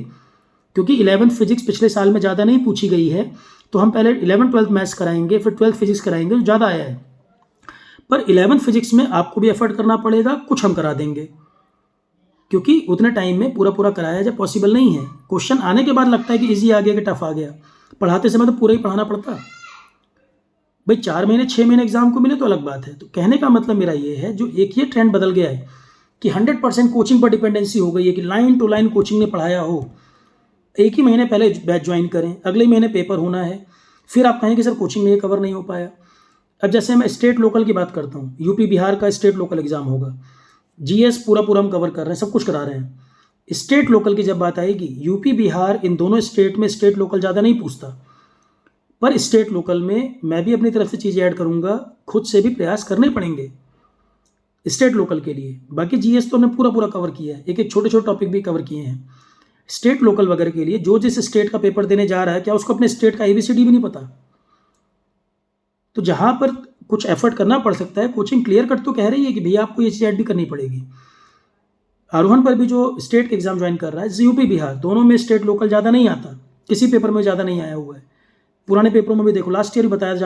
क्योंकि 11th फिजिक्स पिछले साल में ज़्यादा नहीं पूछी गई है। तो हम पहले 11-12 मैथ्स कराएंगे, फिर 12th फिजिक्स कराएंगे, जो ज़्यादा आया है। पर 11th फिजिक्स में आपको भी एफर्ट करना पड़ेगा, कुछ हम करा देंगे, क्योंकि उतने टाइम में पूरा पूरा कराया जाए पॉसिबल नहीं है। क्वेश्चन आने के बाद लगता है कि इजी आ गया कि टफ आ गया, पढ़ाते समय तो पूरा ही पढ़ाना पड़ता। भाई 4 महीने 6 महीने एग्जाम को मिले तो अलग बात है। तो कहने का मतलब मेरा ये है, जो एक ये ट्रेंड बदल गया है कि 100% कोचिंग पर डिपेंडेंसी हो गई है कि लाइन टू लाइन कोचिंग ने पढ़ाया हो। एक ही महीने पहले बैच ज्वाइन करें, अगले महीने पेपर होना है, फिर आप कहें कि सर कोचिंग में ये कवर नहीं हो पाया। अब जैसे मैं स्टेट लोकल की बात करता हूँ, यूपी बिहार का स्टेट लोकल एग्जाम होगा, जीएस पूरा पूरा हम कवर कर रहे हैं, सब कुछ करा रहे हैं, स्टेट लोकल की जब बात आएगी, यूपी बिहार इन दोनों स्टेट में स्टेट लोकल ज़्यादा नहीं पूछता, पर स्टेट लोकल में मैं भी अपनी तरफ से चीज़ें ऐड करूँगा, खुद से भी प्रयास करने पड़ेंगे स्टेट लोकल के लिए। बाकी जीएस तो हमने पूरा कवर किया है, एक एक छोटे छोटे टॉपिक भी कवर किए हैं। स्टेट लोकल वगैरह के लिए जो जिस स्टेट का पेपर देने जा रहा है, क्या उसको अपने स्टेट का एबीसीडी भी नहीं पता? तो जहाँ पर कुछ एफर्ट करना पड़ सकता है, कोचिंग क्लियर कट तो कह रही है कि भैया आपको ये चीज़ ऐड भी करनी पड़ेगी। आरोहण पर भी जो स्टेट के एग्जाम ज्वाइन कर रहा है, यूपी बिहार दोनों में स्टेट लोकल ज़्यादा नहीं आता, किसी पेपर में ज़्यादा नहीं आया हुआ है। पुराने पेपरों में भी देखो, लास्ट ईयर बताया